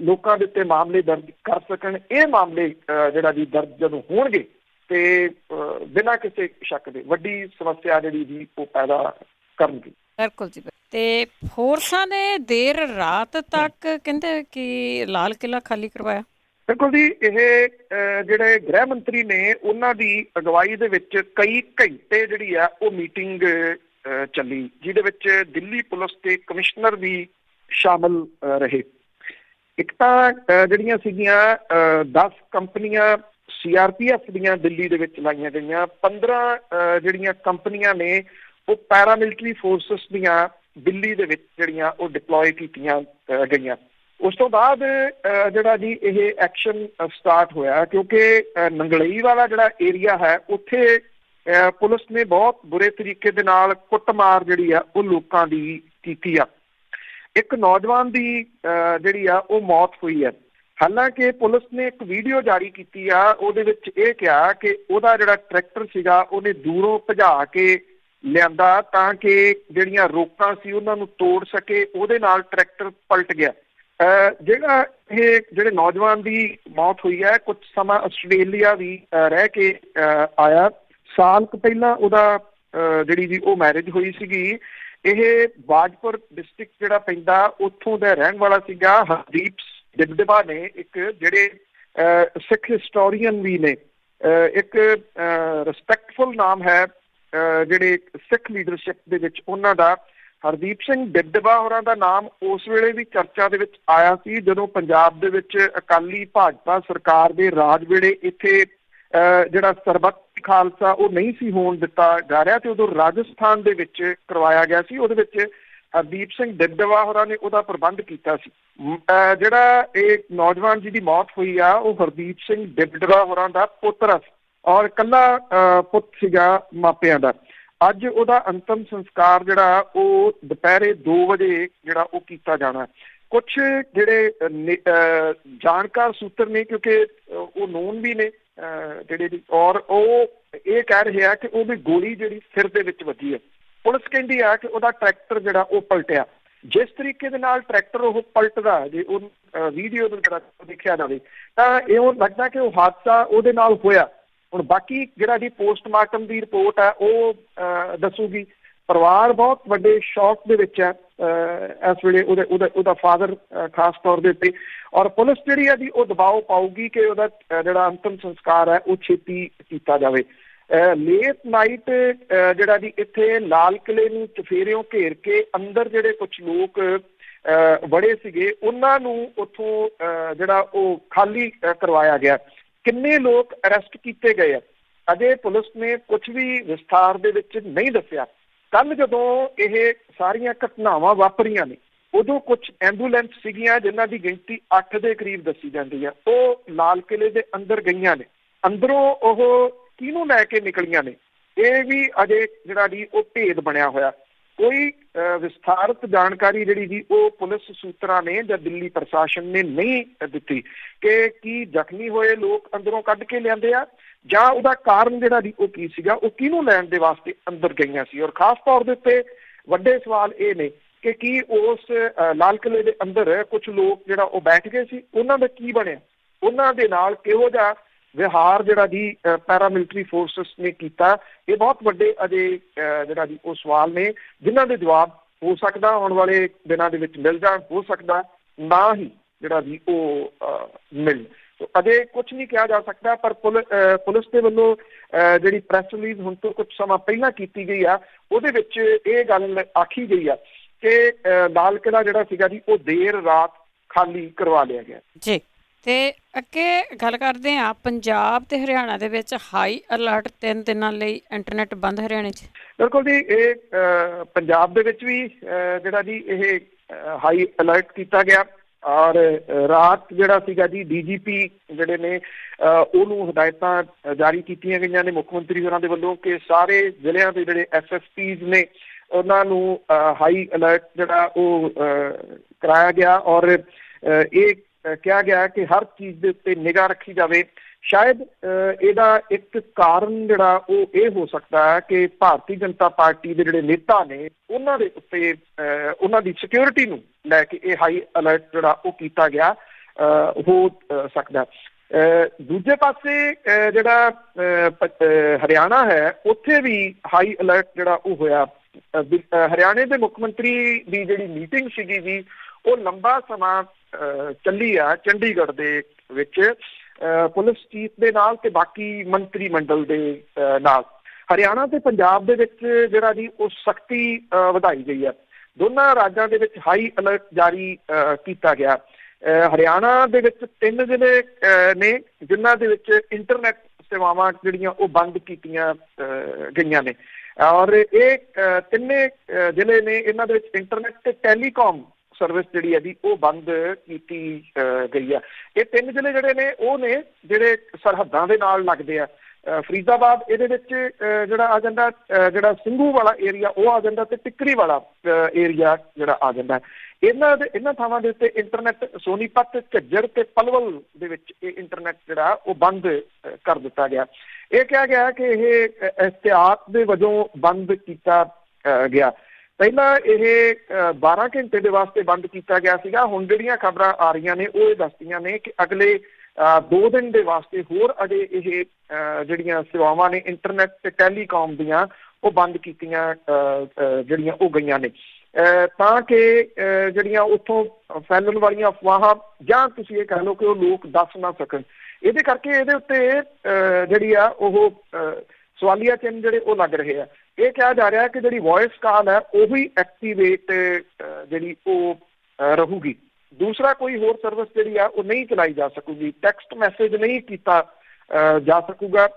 ਲੋਕਾਂ ਦੇ ਉੱਤੇ ਮਾਮਲੇ ਦਰਜ ਕਰ ਸਕਣ। ਇਹ ਮਾਮਲੇ ਜਿਹੜਾ ਜੀ ਦਰਜ ਜਦੋਂ ਹੋਣਗੇ ਤੇ ਬਿਨਾਂ ਕਿਸੇ ਸ਼ੱਕ ਦੇ ਵੱਡੀ ਸਮੱਸਿਆ ਜਿਹੜੀ ਜੀ ਉਹ ਪੈਦਾ ਕਰਨਗੇ। ਬਿਲਕੁਲ ਜੀ। ਤੇ ਫੋਰਸਾਂ ਨੇ ਦੇਰ ਰਾਤ ਤੱਕ ਕਹਿੰਦੇ ਕਿ ਲਾਲ ਕਿਲਾ ਖਾਲੀ ਕਰਵਾਇਆ। ਬਿਲਕੁਲ ਜੀ, ਇਹ ਜਿਹੜੇ ਗ੍ਰਹਿ ਮੰਤਰੀ ਨੇ ਉਹਨਾਂ ਦੀ ਅਗਵਾਈ ਦੇ ਵਿੱਚ ਕਈ ਘੰਟੇ ਜਿਹੜੀ ਆ ਉਹ ਮੀਟਿੰਗ ਚੱਲੀ, ਜਿਹਦੇ ਵਿੱਚ ਦਿੱਲੀ ਪੁਲਿਸ ਦੇ ਕਮਿਸ਼ਨਰ ਵੀ ਸ਼ਾਮਲ ਰਹੇ। ਇੱਕ ਤਾਂ ਜਿਹੜੀਆਂ ਸੀਗੀਆਂ 10 ਕੰਪਨੀਆਂ CRPF ਦੀਆਂ ਦਿੱਲੀ ਦੇ ਵਿੱਚ ਲਾਈਆਂ ਗਈਆਂ, 15 ਜਿਹੜੀਆਂ ਕੰਪਨੀਆਂ ਨੇ ਉਹ ਪੈਰਾਮਿਲਟਰੀ ਫੋਰਸਿਸ ਦੀਆਂ ਦਿੱਲੀ ਦੇ ਵਿੱਚ ਜਿਹੜੀਆਂ ਉਹ ਡਿਪਲੋਏ ਕੀਤੀਆਂ ਗਈਆਂ। ਉਸ ਤੋਂ ਬਾਅਦ ਜਿਹੜਾ ਜੀ ਇਹ ਐਕਸ਼ਨ ਸਟਾਰਟ ਹੋਇਆ, ਕਿਉਂਕਿ ਨੰਗਲਈ ਵਾਲਾ ਜਿਹੜਾ ਏਰੀਆ ਹੈ ਉੱਥੇ ਪੁਲਿਸ ਨੇ ਬਹੁਤ ਬੁਰੇ ਤਰੀਕੇ ਦੇ ਨਾਲ ਕੁੱਟਮਾਰ ਜਿਹੜੀ ਆ ਉਹ ਲੋਕਾਂ ਦੀ ਕੀਤੀ ਆ। ਇੱਕ ਨੌਜਵਾਨ ਦੀ ਜਿਹੜੀ ਆ ਉਹ ਮੌਤ ਹੋਈ ਹੈ। ਹਾਲਾਂਕਿ ਪੁਲਿਸ ਨੇ ਇੱਕ ਵੀਡੀਓ ਜਾਰੀ ਕੀਤੀ ਆ, ਉਹਦੇ ਵਿੱਚ ਇਹ ਕਿਹਾ ਕਿ ਉਹਦਾ ਜਿਹੜਾ ਟਰੈਕਟਰ ਸੀਗਾ ਉਹਨੇ ਦੂਰੋਂ ਭਜਾ ਕੇ ਲਿਆਂਦਾ ਤਾਂ ਕਿ ਜਿਹੜੀਆਂ ਰੋਕਾਂ ਸੀ ਉਹਨਾਂ ਨੂੰ ਤੋੜ ਸਕੇ, ਉਹਦੇ ਨਾਲ ਟਰੈਕਟਰ ਪਲਟ ਗਿਆ। ਜਿਹੜਾ ਇਹ ਜਿਹੜੇ ਨੌਜਵਾਨ ਦੀ ਮੌਤ ਹੋਈ ਹੈ, ਕੁਝ ਸਮਾਂ ਆਸਟ੍ਰੇਲੀਆ ਵੀ ਰਹਿ ਕੇ ਆਇਆ। ਸਾਲ ਕੁ ਪਹਿਲਾਂ ਉਹਦਾ ਜਿਹੜੀ ਜੀ ਉਹ ਮੈਰਿਜ ਹੋਈ ਸੀਗੀ। ਇਹ ਬਾਜਪੁਰ ਡਿਸਟ੍ਰਿਕਟ ਜਿਹੜਾ ਪੈਂਦਾ ਉੱਥੋਂ ਦਾ ਰਹਿਣ ਵਾਲਾ ਸੀਗਾ। ਹਰਦੀਪ ਡਿਬਡਿਬਾ ਨੇ, ਇੱਕ ਜਿਹੜੇ ਸਿੱਖ ਹਿਸਟੋਰੀਅਨ ਵੀ ਨੇ, ਇੱਕ ਰਿਸਪੈਕਟਫੁਲ ਨਾਮ ਹੈ ਜਿਹੜੇ ਸਿੱਖ ਲੀਡਰਸ਼ਿਪ ਦੇ ਵਿੱਚ ਉਹਨਾਂ ਦਾ। ਹਰਦੀਪ ਸਿੰਘ ਡਿੱਡਵਾ ਹੋਰਾਂ ਦਾ ਨਾਮ ਉਸ ਵੇਲੇ ਵੀ ਚਰਚਾ ਦੇ ਵਿੱਚ ਆਇਆ ਸੀ ਜਦੋਂ ਪੰਜਾਬ ਦੇ ਵਿੱਚ ਅਕਾਲੀ ਭਾਜਪਾ ਸਰਕਾਰ ਦੇ ਰਾਜ ਵੇਲੇ ਇੱਥੇ ਜਿਹੜਾ ਸਰਬੱਤ ਖਾਲਸਾ ਉਹ ਨਹੀਂ ਸੀ ਹੋਣ ਦਿੱਤਾ ਜਾ ਰਿਹਾ, ਤੇ ਉਦੋਂ ਰਾਜਸਥਾਨ ਦੇ ਵਿੱਚ ਕਰਵਾਇਆ ਗਿਆ ਸੀ। ਉਹਦੇ ਵਿੱਚ ਹਰਦੀਪ ਸਿੰਘ ਡਿੱਡਵਾ ਹੋਰਾਂ ਨੇ ਉਹਦਾ ਪ੍ਰਬੰਧ ਕੀਤਾ ਸੀ। ਜਿਹੜਾ ਇਹ ਨੌਜਵਾਨ ਜਿਹਦੀ ਮੌਤ ਹੋਈ ਆ ਉਹ ਹਰਦੀਪ ਸਿੰਘ ਡਿੱਡਵਾ ਹੋਰਾਂ ਦਾ ਪੁੱਤਰ ਸੀ ਔਰ ਇਕੱਲਾ ਪੁੱਤ ਸੀਗਾ ਮਾਪਿਆਂ ਦਾ। ਅੱਜ ਉਹਦਾ ਅੰਤਮ ਸੰਸਕਾਰ ਜਿਹੜਾ ਉਹ ਦੁਪਹਿਰੇ 2 ਵਜੇ ਜਿਹੜਾ ਉਹ ਕੀਤਾ ਜਾਣਾ। ਕੁਛ ਜਿਹੜੇ ਜਾਣਕਾਰ ਸੂਤਰ ਨੇ, ਕਿਉਂਕਿ ਉਹ ਨੋਨ ਵੀ ਨੇ ਜਿਹੜੇ, ਔਰ ਉਹ ਇਹ ਕਹਿ ਰਹੇ ਆ ਕਿ ਉਹਦੀ ਗੋਲੀ ਜਿਹੜੀ ਸਿਰ ਦੇ ਵਿੱਚ ਵੱਜੀ ਹੈ। ਪੁਲਿਸ ਕਹਿੰਦੀ ਆ ਕਿ ਉਹਦਾ ਟਰੈਕਟਰ ਜਿਹੜਾ ਉਹ ਪਲਟਿਆ। ਜਿਸ ਤਰੀਕੇ ਦੇ ਨਾਲ ਟਰੈਕਟਰ ਉਹ ਪਲਟਦਾ, ਜੇ ਉਹ ਵੀਡੀਓ ਦੇ ਵਿੱਚ ਦੇਖਿਆ ਜਾਵੇ ਤਾਂ ਇਉਂ ਲੱਗਦਾ ਕਿ ਉਹ ਹਾਦਸਾ ਉਹਦੇ ਨਾਲ ਹੋਇਆ। ਹੁਣ ਬਾਕੀ ਜਿਹੜਾ ਜੀ ਪੋਸਟਮਾਰਟਮ ਦੀ ਰਿਪੋਰਟ ਹੈ ਉਹ ਦੱਸੂਗੀ। ਪਰਿਵਾਰ ਬਹੁਤ ਵੱਡੇ ਸ਼ੌਕ ਦੇ ਵਿੱਚ ਹੈ ਇਸ ਵੇਲੇ, ਉਹਦਾ ਫਾਦਰ ਖਾਸ ਤੌਰ ਦੇ ਉੱਤੇ। ਔਰ ਪੁਲਿਸ ਜਿਹੜੀ ਹੈ ਜੀ ਉਹ ਦਬਾਓ ਪਾਊਗੀ ਕਿ ਉਹਦਾ ਜਿਹੜਾ ਅੰਤਮ ਸੰਸਕਾਰ ਹੈ ਉਹ ਛੇਤੀ ਕੀਤਾ ਜਾਵੇ। ਲੇਟ ਨਾਈਟ ਜਿਹੜਾ ਜੀ ਇੱਥੇ ਲਾਲ ਕਿਲੇ ਨੂੰ ਚੁਫੇਰਿਓਂ ਘੇਰ ਕੇ ਅੰਦਰ ਜਿਹੜੇ ਕੁਛ ਲੋਕ ਬੜੇ ਸੀਗੇ ਉਹਨਾਂ ਨੂੰ ਉੱਥੋਂ ਜਿਹੜਾ ਉਹ ਖਾਲੀ ਕਰਵਾਇਆ ਗਿਆ। ਕਿੰਨੇ ਲੋਕ ਅਰੈਸਟ ਕੀਤੇ ਗਏ ਆ ਅਜੇ ਪੁਲਿਸ ਨੇ ਕੁਛ ਵੀ ਵਿਸਥਾਰ ਦੇ ਵਿੱਚ ਨਹੀਂ ਦੱਸਿਆ। ਕੱਲ ਜਦੋਂ ਇਹ ਸਾਰੀਆਂ ਘਟਨਾਵਾਂ ਵਾਪਰੀਆਂ ਨੇ ਉਦੋਂ ਕੁਛ ਐਂਬੂਲੈਂਸ ਸੀਗੀਆਂ ਜਿਨ੍ਹਾਂ ਦੀ ਗਿਣਤੀ 8 ਦੇ ਕਰੀਬ ਦੱਸੀ ਜਾਂਦੀ ਹੈ, ਉਹ ਲਾਲ ਕਿਲੇ ਦੇ ਅੰਦਰ ਗਈਆਂ ਨੇ। ਅੰਦਰੋਂ ਉਹ ਕਿਹਨੂੰ ਲੈ ਕੇ ਨਿਕਲੀਆਂ ਨੇ ਇਹ ਵੀ ਅਜੇ ਜਿਹੜਾ ਜੀ ਉਹ ਭੇਦ ਬਣਿਆ ਹੋਇਆ। ਕੋਈ ਵਿਸਥਾਰਤ ਜਾਣਕਾਰੀ ਜਿਹੜੀ ਜੀ ਉਹ ਪੁਲਿਸ ਸੂਤਰਾਂ ਨੇ ਜਾਂ ਦਿੱਲੀ ਪ੍ਰਸ਼ਾਸਨ ਨੇ ਨਹੀਂ ਦਿੱਤੀ ਕਿ ਕੀ ਜ਼ਖਮੀ ਹੋਏ ਲੋਕ ਅੰਦਰੋਂ ਕੱਢ ਕੇ ਲਿਆਂਦੇ ਆ ਜਾਂ ਉਹਦਾ ਕਾਰਨ ਜਿਹੜਾ ਜੀ ਉਹ ਕੀ ਸੀਗਾ, ਉਹ ਕਿਹਨੂੰ ਲੈਣ ਦੇ ਵਾਸਤੇ ਅੰਦਰ ਗਈਆਂ ਸੀ। ਔਰ ਖਾਸ ਤੌਰ ਦੇ ਉੱਤੇ ਵੱਡੇ ਸਵਾਲ ਇਹ ਨੇ ਕਿ ਕੀ ਉਸ ਲਾਲ ਕਿਲੇ ਦੇ ਅੰਦਰ ਕੁਝ ਲੋਕ ਜਿਹੜਾ ਉਹ ਬੈਠ ਗਏ ਸੀ, ਉਹਨਾਂ ਦਾ ਕੀ ਬਣਿਆ, ਉਹਨਾਂ ਦੇ ਨਾਲ ਕਿਹੋ ਜਿਹਾ ਵਿਹਾਰ ਜਿਹੜਾ ਜੀ ਪੈਰਾਮਿਲਟਰੀ ਫੋਰਸਿਸ ਨੇ ਕੀਤਾ। ਇਹ ਬਹੁਤ ਵੱਡੇ ਅਜੇ ਜਿਹੜਾ ਜੀ ਉਹ ਸਵਾਲ ਨੇ ਜਿਨ੍ਹਾਂ ਦੇ ਜਵਾਬ ਹੋ ਸਕਦਾ ਆਉਣ ਵਾਲੇ ਦਿਨਾਂ ਦੇ ਵਿੱਚ ਮਿਲ ਜਾਣ, ਹੋ ਸਕਦਾ ਨਾ ਹੀ ਜਿਹੜਾ ਜੀ ਉਹ ਮਿਲ। ਅਜੇ ਕੁਛ ਨਹੀਂ ਕਿਹਾ ਜਾ ਸਕਦਾ, ਪਰ ਪੁਲਿਸ ਦੇ ਵੱਲੋਂ ਜਿਹੜੀ ਪ੍ਰੈਸ ਰਿਲੀਜ਼ ਹੁਣ ਤੋਂ ਕੁਝ ਸਮਾਂ ਪਹਿਲਾਂ ਕੀਤੀ ਗਈ ਆ ਉਹਦੇ ਵਿੱਚ ਇਹ ਗੱਲ ਆਖੀ ਗਈ ਆ ਕਿ ਲਾਲ ਕਿਲਾ ਜਿਹੜਾ ਸੀਗਾ ਜੀ ਉਹ ਦੇਰ ਰਾਤ ਖਾਲੀ ਕਰਵਾ ਲਿਆ ਗਿਆ ਜੀ। ਤੇ ਅੱਗੇ ਗੱਲ ਕਰਦੇ ਹਾਂ, ਪੰਜਾਬ ਤੇ ਹਰਿਆਣਾ ਦੇ ਵਿੱਚ ਹਾਈ ਅਲਰਟ 3 ਦਿਨਾਂ ਲਈ ਇੰਟਰਨੈਟ ਬੰਦ ਹਰਿਆਣੇ 'ਚ। ਬਿਲਕੁਲ ਜੀ, ਇਹ ਪੰਜਾਬ ਦੇ ਵਿੱਚ ਵੀ ਜਿਹੜਾ ਜੀ ਇਹ ਹਾਈ ਅਲਰਟ ਕੀਤਾ ਗਿਆ ਔਰ ਰਾਤ ਜਿਹੜਾ ਸੀਗਾ ਜੀ DGP ਜਿਹੜੇ ਨੇ ਉਹਨੂੰ ਹਦਾਇਤਾਂ ਜਾਰੀ ਕੀਤੀਆਂ ਗਈਆਂ ਨੇ ਮੁੱਖ ਮੰਤਰੀ ਹੋਰਾਂ ਦੇ ਵੱਲੋਂ ਕਿ ਸਾਰੇ ਜ਼ਿਲ੍ਹਿਆਂ ਦੇ ਜਿਹੜੇ SSPs ਨੇ ਉਹਨਾਂ ਨੂੰ ਹਾਈ ਅਲਰਟ ਜਿਹੜਾ ਉਹ ਕਰਾਇਆ ਗਿਆ ਔਰ ਇਹ ਕਿਹਾ ਗਿਆ ਕਿ ਹਰ ਚੀਜ਼ ਦੇ ਉੱਤੇ ਨਿਗਾਹ ਰੱਖੀ ਜਾਵੇ। ਸ਼ਾਇਦ ਇਹਦਾ ਇੱਕ ਕਾਰਨ ਜਿਹੜਾ ਉਹ ਇਹ ਹੋ ਸਕਦਾ ਹੈ ਕਿ ਭਾਰਤੀ ਜਨਤਾ ਪਾਰਟੀ ਦੇ ਜਿਹੜੇ ਨੇਤਾ ਨੇ ਉਹਨਾਂ ਦੇ ਉੱਤੇ ਉਹਨਾਂ ਦੀ ਸਿਕਿਉਰਿਟੀ ਨੂੰ ਲੈ ਕੇ ਇਹ ਹਾਈ ਅਲਰਟ ਜਿਹੜਾ ਉਹ ਕੀਤਾ ਗਿਆ ਹੋ ਸਕਦਾ। ਦੂਜੇ ਪਾਸੇ ਜਿਹੜਾ ਹਰਿਆਣਾ ਹੈ ਉੱਥੇ ਵੀ ਹਾਈ ਅਲਰਟ ਜਿਹੜਾ ਉਹ ਹੋਇਆ। ਹਰਿਆਣੇ ਦੇ ਮੁੱਖ ਮੰਤਰੀ ਦੀ ਜਿਹੜੀ ਮੀਟਿੰਗ ਸੀਗੀ ਜੀ ਉਹ ਲੰਬਾ ਸਮਾਂ ਚੱਲੀ ਆ ਚੰਡੀਗੜ੍ਹ ਦੇ ਵਿੱਚ ਪੁਲਿਸ ਚੀਫ ਦੇ ਨਾਲ ਤੇ ਬਾਕੀ ਮੰਤਰੀ ਮੰਡਲ ਦੇ ਨਾਲ। ਹਰਿਆਣਾ ਤੇ ਪੰਜਾਬ ਦੇ ਵਿੱਚ ਜਿਹੜਾ ਜੀ ਉਹ ਸਖਤੀ ਵਧਾਈ ਗਈ ਹੈ। ਦੋਨਾਂ ਰਾਜਾਂ ਦੇ ਵਿੱਚ ਹਾਈ ਅਲਰਟ ਜਾਰੀ ਕੀਤਾ ਗਿਆ। ਹਰਿਆਣਾ ਦੇ ਵਿੱਚ 3 ਜ਼ਿਲ੍ਹੇ ਨੇ ਜਿਨ੍ਹਾਂ ਦੇ ਵਿੱਚ ਇੰਟਰਨੈਟ ਸੇਵਾਵਾਂ ਜਿਹੜੀਆਂ ਉਹ ਬੰਦ ਕੀਤੀਆਂ ਗਈਆਂ ਨੇ ਔਰ ਇਹ ਤਿੰਨੇ ਜ਼ਿਲ੍ਹੇ ਨੇ ਇਹਨਾਂ ਦੇ ਵਿੱਚ ਇੰਟਰਨੈਟ ਤੇ ਟੈਲੀਕਾਮ ਸਰਵਿਸ ਜਿਹੜੀ ਹੈ ਜੀ ਉਹ ਬੰਦ ਕੀਤੀ ਗਈ ਆ। ਇਹ 3 ਜ਼ਿਲ੍ਹੇ ਜਿਹੜੇ ਨੇ ਉਹ ਨੇ ਜਿਹੜੇ ਸਰਹੱਦਾਂ ਦੇ ਨਾਲ ਲੱਗਦੇ ਆ। ਫਰੀਦਾਬਾਦ ਇਹਦੇ ਵਿੱਚ ਜਿਹੜਾ ਆ ਜਾਂਦਾ, ਜਿਹੜਾ ਸਿੰਘੂ ਵਾਲਾ ਏਰੀਆ ਉਹ ਆ ਜਾਂਦਾ ਤੇ ਟਿੱਕਰੀ ਵਾਲਾ ਏਰੀਆ ਜਿਹੜਾ ਆ ਜਾਂਦਾ। ਇਹਨਾਂ ਥਾਵਾਂ ਦੇ ਉੱਤੇ ਇੰਟਰਨੈਟ ਸੋਨੀਪਤ, ਝੱਜਰ ਤੇ ਪਲਵਲ ਦੇ ਵਿੱਚ ਇਹ ਇੰਟਰਨੈਟ ਜਿਹੜਾ ਉਹ ਬੰਦ ਕਰ ਦਿੱਤਾ ਗਿਆ। ਇਹ ਕਿਹਾ ਗਿਆ ਕਿ ਇਹ ਇਹਤਿਆਤ ਦੇ ਵਜੋਂ ਬੰਦ ਕੀਤਾ ਗਿਆ। ਪਹਿਲਾਂ ਇਹ 12 ਘੰਟੇ ਦੇ ਵਾਸਤੇ ਬੰਦ ਕੀਤਾ ਗਿਆ ਸੀਗਾ। ਹੁਣ ਜਿਹੜੀਆਂ ਖਬਰਾਂ ਆ ਰਹੀਆਂ ਨੇ ਉਹ ਇਹ ਦੱਸਦੀਆਂ ਨੇ ਕਿ ਅਗਲੇ 2 ਦਿਨ ਦੇ ਵਾਸਤੇ ਹੋਰ ਅਜੇ ਇਹ ਜਿਹੜੀਆਂ ਸੇਵਾਵਾਂ ਨੇ ਇੰਟਰਨੈਟ ਤੇ ਟੈਲੀਕਾਮ ਦੀਆਂ ਉਹ ਬੰਦ ਕੀਤੀਆਂ ਜਿਹੜੀਆਂ ਉਹ ਗਈਆਂ ਨੇ ਤਾਂ ਕਿ ਜਿਹੜੀਆਂ ਉੱਥੋਂ ਫੈਲਣ ਵਾਲੀਆਂ ਅਫਵਾਹਾਂ ਜਾਂ ਤੁਸੀਂ ਇਹ ਕਹਿ ਲਓ ਕਿ ਉਹ ਲੋਕ ਦੱਸ ਨਾ ਸਕਣ। ਇਹਦੇ ਕਰਕੇ ਇਹਦੇ ਉੱਤੇ ਜਿਹੜੀ ਆ ਉਹ ਸਵਾਲੀਆ ਚਿੰਨ੍ਹ ਜਿਹੜੇ ਉਹ ਲੱਗ ਰਹੇ ਆ। ਇਹ ਕਿਹਾ ਜਾ ਰਿਹਾ ਕਿ ਜਿਹੜੀ ਵੌਇਸ ਕਾਲ ਹੈ ਉਹੀ ਐਕਟੀਵੇਟ ਜਿਹੜੀ ਉਹ ਰਹੂਗੀ। ਦੂਸਰਾ ਕੋਈ ਹੋਰ ਸਰਵਿਸ ਜਿਹੜੀ ਆ ਉਹ ਨਹੀਂ ਚਲਾਈ ਜਾ ਸਕੂਗੀ। ਟੈਕਸਟ ਮੈਸੇਜ ਨਹੀਂ ਕੀਤਾ ਜਾ ਸਕੂਗਾ।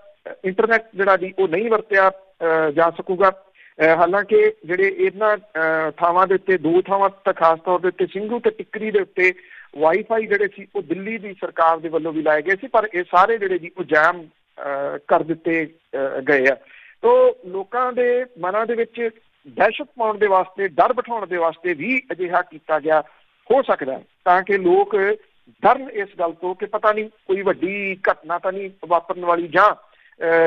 ਇੰਟਰਨੈਟ ਜਿਹੜਾ ਜੀ ਉਹ ਨਹੀਂ ਵਰਤਿਆ ਜਾ ਸਕੂਗਾ। ਹਾਲਾਂਕਿ ਜਿਹੜੇ ਇਹਨਾਂ ਥਾਵਾਂ ਦੇ ਉੱਤੇ, 2 ਥਾਵਾਂ ਤਾਂ ਖਾਸ ਤੌਰ ਦੇ ਉੱਤੇ ਸਿੰਘੂ ਤੇ ਟਿੱਕਰੀ ਦੇ ਉੱਤੇ ਵਾਈਫਾਈ ਜਿਹੜੇ ਸੀ ਉਹ ਦਿੱਲੀ ਦੀ ਸਰਕਾਰ ਦੇ ਵੱਲੋਂ ਵੀ ਲਾਏ ਗਏ ਸੀ, ਪਰ ਇਹ ਸਾਰੇ ਜਿਹੜੇ ਜੀ ਉਹ ਜਾਮ ਕਰ ਦਿੱਤੇ ਗਏ ਆ। ਤੋ ਲੋਕਾਂ ਦੇ ਮਨਾਂ ਦੇ ਵਿੱਚ ਦਹਿਸ਼ਤ ਪਾਉਣ ਦੇ ਵਾਸਤੇ, ਡਰ ਬਿਠਾਉਣ ਦੇ ਵਾਸਤੇ ਵੀ ਅਜਿਹਾ ਕੀਤਾ ਗਿਆ ਹੋ ਸਕਦਾ, ਤਾਂ ਕਿ ਲੋਕ ਡਰਨ ਇਸ ਗੱਲ ਤੋਂ ਕਿ ਪਤਾ ਨਹੀਂ ਕੋਈ ਵੱਡੀ ਘਟਨਾ ਤਾਂ ਨਹੀਂ ਵਾਪਰਨ ਵਾਲੀ, ਜਾਂ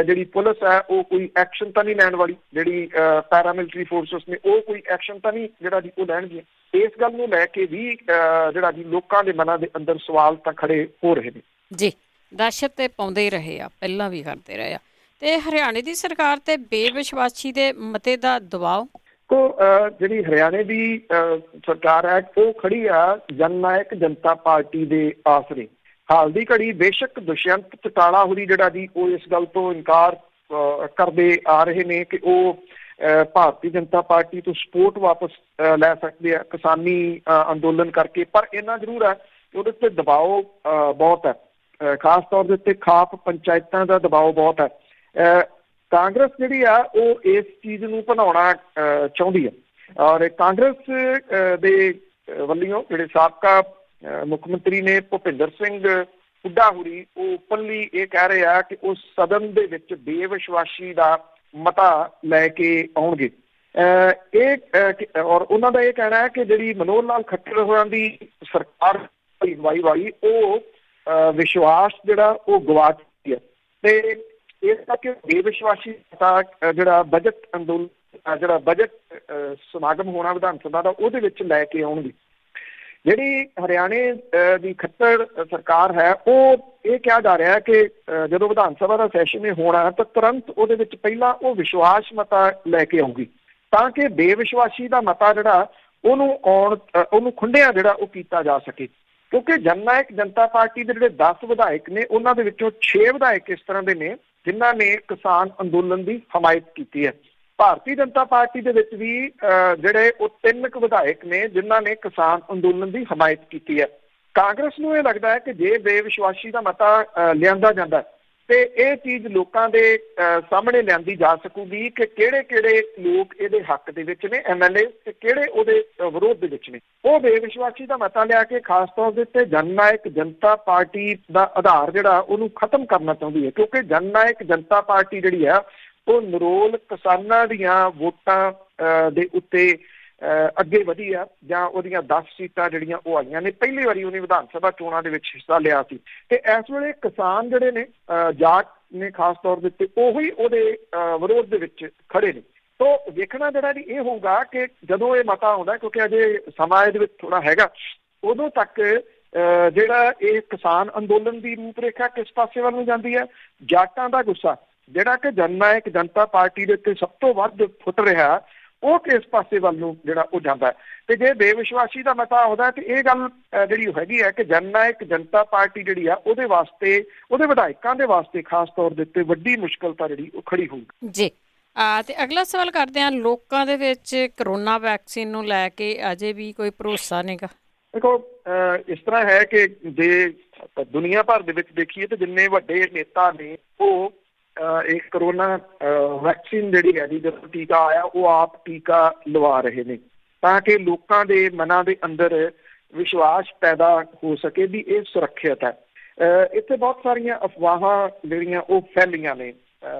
ਜਿਹੜੀ ਪੁਲਿਸ ਹੈ ਉਹ ਕੋਈ ਐਕਸ਼ਨ ਤਾਂ ਨਹੀਂ ਲੈਣ ਵਾਲੀ, ਜਿਹੜੀ ਪੈਰਾਮਿਲਟਰੀ ਫੋਰਸਿਸ ਨੇ ਉਹ ਕੋਈ ਐਕਸ਼ਨ ਤਾਂ ਨਹੀਂ ਜਿਹੜਾ ਜੀ ਉਹ ਲੈਣਗੀਆਂ। ਇਸ ਗੱਲ ਨੂੰ ਲੈ ਕੇ ਵੀ ਜਿਹੜਾ ਜੀ ਲੋਕਾਂ ਦੇ ਮਨਾਂ ਦੇ ਅੰਦਰ ਸਵਾਲ ਤਾਂ ਖੜੇ ਹੋ ਰਹੇ ਨੇ ਜੀ। ਦਹਿਸ਼ਤ ਤੇ ਪਾਉਂਦੇ ਹੀ ਰਹੇ ਆ, ਪਹਿਲਾਂ ਵੀ ਕਰਦੇ ਰਹੇ ਆ। ਤੇ ਹਰਿਆਣੇ ਦੀ ਸਰਕਾਰ ਤੇ ਬੇਵਿਸ਼ਵਾਸੀ ਦੇ ਮਤੇ ਦਾ ਦਬਾਅ, ਤੋ ਜਿਹੜੀ ਹਰਿਆਣੇ ਦੀ ਸਰਕਾਰ ਹੈ ਉਹ ਖੜੀ ਆ ਜਨ ਨਾਇਕ ਜਨਤਾ ਪਾਰਟੀ ਦੇ ਆਸਰੇ। ਹਾਲ ਦੀ ਘੜੀ ਬੇਸ਼ੱਕ ਦੁਸ਼ਯੰਤ ਚੌਟਾਲਾ ਹੋਰੀ ਜਿਹੜਾ ਜੀ ਉਹ ਇਸ ਗੱਲ ਤੋਂ ਇਨਕਾਰ ਕਰਦੇ ਆ ਰਹੇ ਨੇ ਕਿ ਉਹ ਭਾਰਤੀ ਜਨਤਾ ਪਾਰਟੀ ਤੋਂ ਸਪੋਰਟ ਵਾਪਸ ਲੈ ਸਕਦੇ ਆ ਕਿਸਾਨੀ ਅੰਦੋਲਨ ਕਰਕੇ, ਪਰ ਇੰਨਾ ਜ਼ਰੂਰ ਹੈ ਕਿ ਉਹਦੇ ਉੱਤੇ ਦਬਾਓ ਬਹੁਤ ਹੈ। ਖਾਸ ਤੌਰ ਦੇ ਉੱਤੇ ਖਾਪ ਪੰਚਾਇਤਾਂ ਦਾ ਦਬਾਓ ਬਹੁਤ ਹੈ। ਕਾਂਗਰਸ ਜਿਹੜੀ ਆ ਉਹ ਇਸ ਚੀਜ਼ ਨੂੰ ਭੰਨਾਉਣਾ ਚਾਹੁੰਦੀ ਹੈ, ਔਰ ਕਾਂਗਰਸ ਦੇ ਵੱਲੋਂ ਜਿਹੜੇ ਸਾਬਕਾ ਮੁੱਖ ਮੰਤਰੀ ਨੇ ਭੁਪਿੰਦਰ ਸਿੰਘ ਹੁੱਡਾ ਹੋਰੀ ਉਹ ਓਪਨਲੀ ਇਹ ਕਹਿ ਰਹੇ ਆ ਕਿ ਉਹ ਸਦਨ ਦੇ ਵਿੱਚ ਬੇਵਿਸ਼ਵਾਸੀ ਦਾ ਮਤਾ ਲੈ ਕੇ ਆਉਣਗੇ। ਇਹ ਔਰ ਉਹਨਾਂ ਦਾ ਇਹ ਕਹਿਣਾ ਹੈ ਕਿ ਜਿਹੜੀ ਮਨੋਹਰ ਲਾਲ ਖੱਟਰ ਹੋਰਾਂ ਦੀ ਸਰਕਾਰ ਅਗਵਾਈ ਵਾਲੀ ਉਹ ਵਿਸ਼ਵਾਸ ਜਿਹੜਾ ਉਹ ਗਵਾ ਚੁੱਕੀ ਹੈ, ਤੇ ਇਸ ਕਰਕੇ ਬੇਵਿਸ਼ਵਾਸੀ ਮਤਾ ਜਿਹੜਾ ਬਜਟ ਅੰਦੋਲਨ, ਜਿਹੜਾ ਬਜਟ ਸਮਾਗਮ ਹੋਣਾ ਵਿਧਾਨ ਸਭਾ ਦਾ, ਉਹਦੇ ਵਿੱਚ ਲੈ ਕੇ ਆਉਣਗੇ। ਜਿਹੜੀ ਹਰਿਆਣੇ ਦੀ ਖੱਟਰ ਸਰਕਾਰ ਹੈ ਉਹ ਇਹ ਕਿਹਾ ਜਾ ਰਿਹਾ ਹੈ ਕਿ ਜਦੋਂ ਵਿਧਾਨ ਸਭਾ ਦਾ ਸੈਸ਼ਨ ਹੋਣਾ ਤਾਂ ਤੁਰੰਤ ਉਹਦੇ ਵਿੱਚ ਪਹਿਲਾਂ ਉਹ ਵਿਸ਼ਵਾਸ ਮਤਾ ਲੈ ਕੇ ਆਊਗੀ, ਤਾਂ ਕਿ ਬੇਵਿਸ਼ਵਾਸੀ ਦਾ ਮਤਾ ਜਿਹੜਾ ਉਹਨੂੰ ਖੁੰਡਿਆ ਜਿਹੜਾ ਉਹ ਕੀਤਾ ਜਾ ਸਕੇ। ਕਿਉਂਕਿ ਜਨ ਨਾਇਕ ਜਨਤਾ ਪਾਰਟੀ ਦੇ ਜਿਹੜੇ 10 ਵਿਧਾਇਕ ਨੇ ਉਹਨਾਂ ਦੇ ਵਿੱਚੋਂ 6 ਵਿਧਾਇਕ ਇਸ ਤਰ੍ਹਾਂ ਦੇ ਨੇ ਜਿਨ੍ਹਾਂ ਨੇ ਕਿਸਾਨ ਅੰਦੋਲਨ ਦੀ ਹਮਾਇਤ ਕੀਤੀ ਹੈ। ਭਾਰਤੀ ਜਨਤਾ ਪਾਰਟੀ ਦੇ ਵਿੱਚ ਵੀ ਜਿਹੜੇ ਉਹ 3 ਵਿਧਾਇਕ ਨੇ ਜਿਨ੍ਹਾਂ ਨੇ ਕਿਸਾਨ ਅੰਦੋਲਨ ਦੀ ਹਮਾਇਤ ਕੀਤੀ ਹੈ। ਕਾਂਗਰਸ ਨੂੰ ਇਹ ਲੱਗਦਾ ਹੈ ਕਿ ਜੇ ਬੇਵਿਸ਼ਵਾਸੀ ਦਾ ਮਤਾ ਲਿਆਂਦਾ ਜਾਂਦਾ ਤੇ ਇਹ ਚੀਜ਼ ਲੋਕਾਂ ਦੇ ਸਾਹਮਣੇ ਲਿਆਂਦੀ ਜਾ ਸਕੂਗੀ ਕਿ ਕਿਹੜੇ ਲੋਕ ਇਹਦੇ ਹੱਕ ਦੇ ਵਿੱਚ ਨੇ, MLA, ਤੇ ਕਿਹੜੇ ਉਹਦੇ ਵਿਰੋਧ ਦੇ ਵਿੱਚ ਨੇ। ਉਹ ਬੇਵਿਸ਼ਵਾਸੀ ਦਾ ਮਤਾ ਲਿਆ ਕੇ ਖਾਸ ਤੌਰ ਦੇ ਉੱਤੇ ਜਨ ਨਾਇਕ ਜਨਤਾ ਪਾਰਟੀ ਦਾ ਆਧਾਰ ਜਿਹੜਾ ਉਹਨੂੰ ਖਤਮ ਕਰਨਾ ਚਾਹੁੰਦੀ ਹੈ, ਕਿਉਂਕਿ ਜਨ ਨਾਇਕ ਜਨਤਾ ਪਾਰਟੀ ਜਿਹੜੀ ਆ ਉਹ ਨਿਰੋਲ ਕਿਸਾਨਾਂ ਦੀਆਂ ਵੋਟਾਂ ਦੇ ਉੱਤੇ ਅੱਗੇ ਵਧੀ ਆ, ਜਾਂ ਉਹਦੀਆਂ 10 ਸੀਟਾਂ ਜਿਹੜੀਆਂ ਉਹ ਆਈਆਂ ਨੇ। ਪਹਿਲੀ ਵਾਰੀ ਉਹਨੇ ਵਿਧਾਨ ਸਭਾ ਚੋਣਾਂ ਦੇ ਵਿੱਚ ਹਿੱਸਾ ਲਿਆ ਸੀ, ਤੇ ਇਸ ਵੇਲੇ ਕਿਸਾਨ ਜਿਹੜੇ ਨੇ ਜਾਟ ਨੇ ਖਾਸ ਤੌਰ ਦੇ ਉੱਤੇ ਉਹੀ ਉਹਦੇ ਵਿਰੋਧ ਦੇ ਵਿੱਚ ਖੜੇ ਨੇ। ਤੋ ਵੇਖਣਾ ਜਿਹੜਾ ਜੀ ਇਹ ਹੋਊਗਾ ਕਿ ਜਦੋਂ ਇਹ ਮਤਾ ਆਉਂਦਾ, ਕਿਉਂਕਿ ਅਜੇ ਸਮਾਂ ਇਹਦੇ ਵਿੱਚ ਥੋੜਾ ਹੈਗਾ, ਉਦੋਂ ਤੱਕ ਜਿਹੜਾ ਇਹ ਕਿਸਾਨ ਅੰਦੋਲਨ ਦੀ ਰੂਪਰੇਖਾ ਕਿਸ ਪਾਸੇ ਵੱਲ ਨੂੰ ਜਾਂਦੀ ਹੈ। ਜਾਟਾਂ ਦਾ ਗੁੱਸਾ ਜਿਹੜਾ ਕਿ ਜਨ ਨਾਇਕ ਜਨਤਾ ਪਾਰਟੀ ਦੇ ਉੱਤੇ ਸਭ ਤੋਂ ਵੱਧ ਫੁੱਟ ਰਿਹਾ, ਉਹ ਕਿਸ ਪਾਸੇ ਵੱਲ ਨੂੰ ਜਿਹੜਾ ਉਹ ਜਾਂਦਾ ਹੈ। ਤੇ ਜੇ ਬੇਵਿਸ਼ਵਾਸੀ ਦਾ ਮਤਾ ਆਉਂਦਾ ਤੇ ਇਹ ਗੱਲ ਜਿਹੜੀ ਹੈਗੀ ਹੈ ਕਿ ਜਨ ਨਾਇਕ ਜਨਤਾ ਪਾਰਟੀ ਜਿਹੜੀ ਆ ਉਹਦੇ ਵਾਸਤੇ, ਉਹਦੇ ਵਿਧਾਇਕਾਂ ਦੇ ਵਾਸਤੇ ਖਾਸ ਤੌਰ ਦੇ ਉੱਤੇ ਵੱਡੀ ਮੁਸ਼ਕਲਤਾ ਜਿਹੜੀ ਉਹ ਖੜੀ ਹੋਊਗੀ ਜੀ। ਤੇ ਅਗਲਾ ਸਵਾਲ ਕਰਦੇ ਹਾਂ, ਲੋਕਾਂ ਦੇ ਵਿੱਚ ਕਰੋਨਾ ਵੈਕਸੀਨ ਨੂੰ ਲੈ ਕੇ ਅਜੇ ਵੀ ਕੋਈ ਭਰੋਸਾ ਨਹੀਂਗਾ। ਦੇਖੋ ਇਸ ਤਰ੍ਹਾਂ ਹੈ ਕਿ ਜੇ ਦੁਨੀਆ ਭਰ ਦੇ ਵਿੱਚ ਦੇਖੀਏ ਤਾਂ ਜਿੰਨੇ ਵੱਡੇ ਨੇਤਾ ਨੇ ਉਹ ਇਹ ਕਰੋਨਾ ਵੈਕਸੀਨ ਜਿਹੜੀ ਹੈ ਜੀ, ਜਦੋਂ ਟੀਕਾ ਆਇਆ ਉਹ ਆਪ ਟੀਕਾ ਲਵਾ ਰਹੇ ਨੇ, ਤਾਂ ਕਿ ਲੋਕਾਂ ਦੇ ਮਨਾਂ ਦੇ ਅੰਦਰ ਵਿਸ਼ਵਾਸ ਪੈਦਾ ਹੋ ਸਕੇ ਵੀ ਇਹ ਸੁਰੱਖਿਅਤ ਹੈ। ਇੱਥੇ ਬਹੁਤ ਸਾਰੀਆਂ ਅਫਵਾਹਾਂ ਜਿਹੜੀਆਂ ਉਹ ਫੈਲੀਆਂ ਨੇ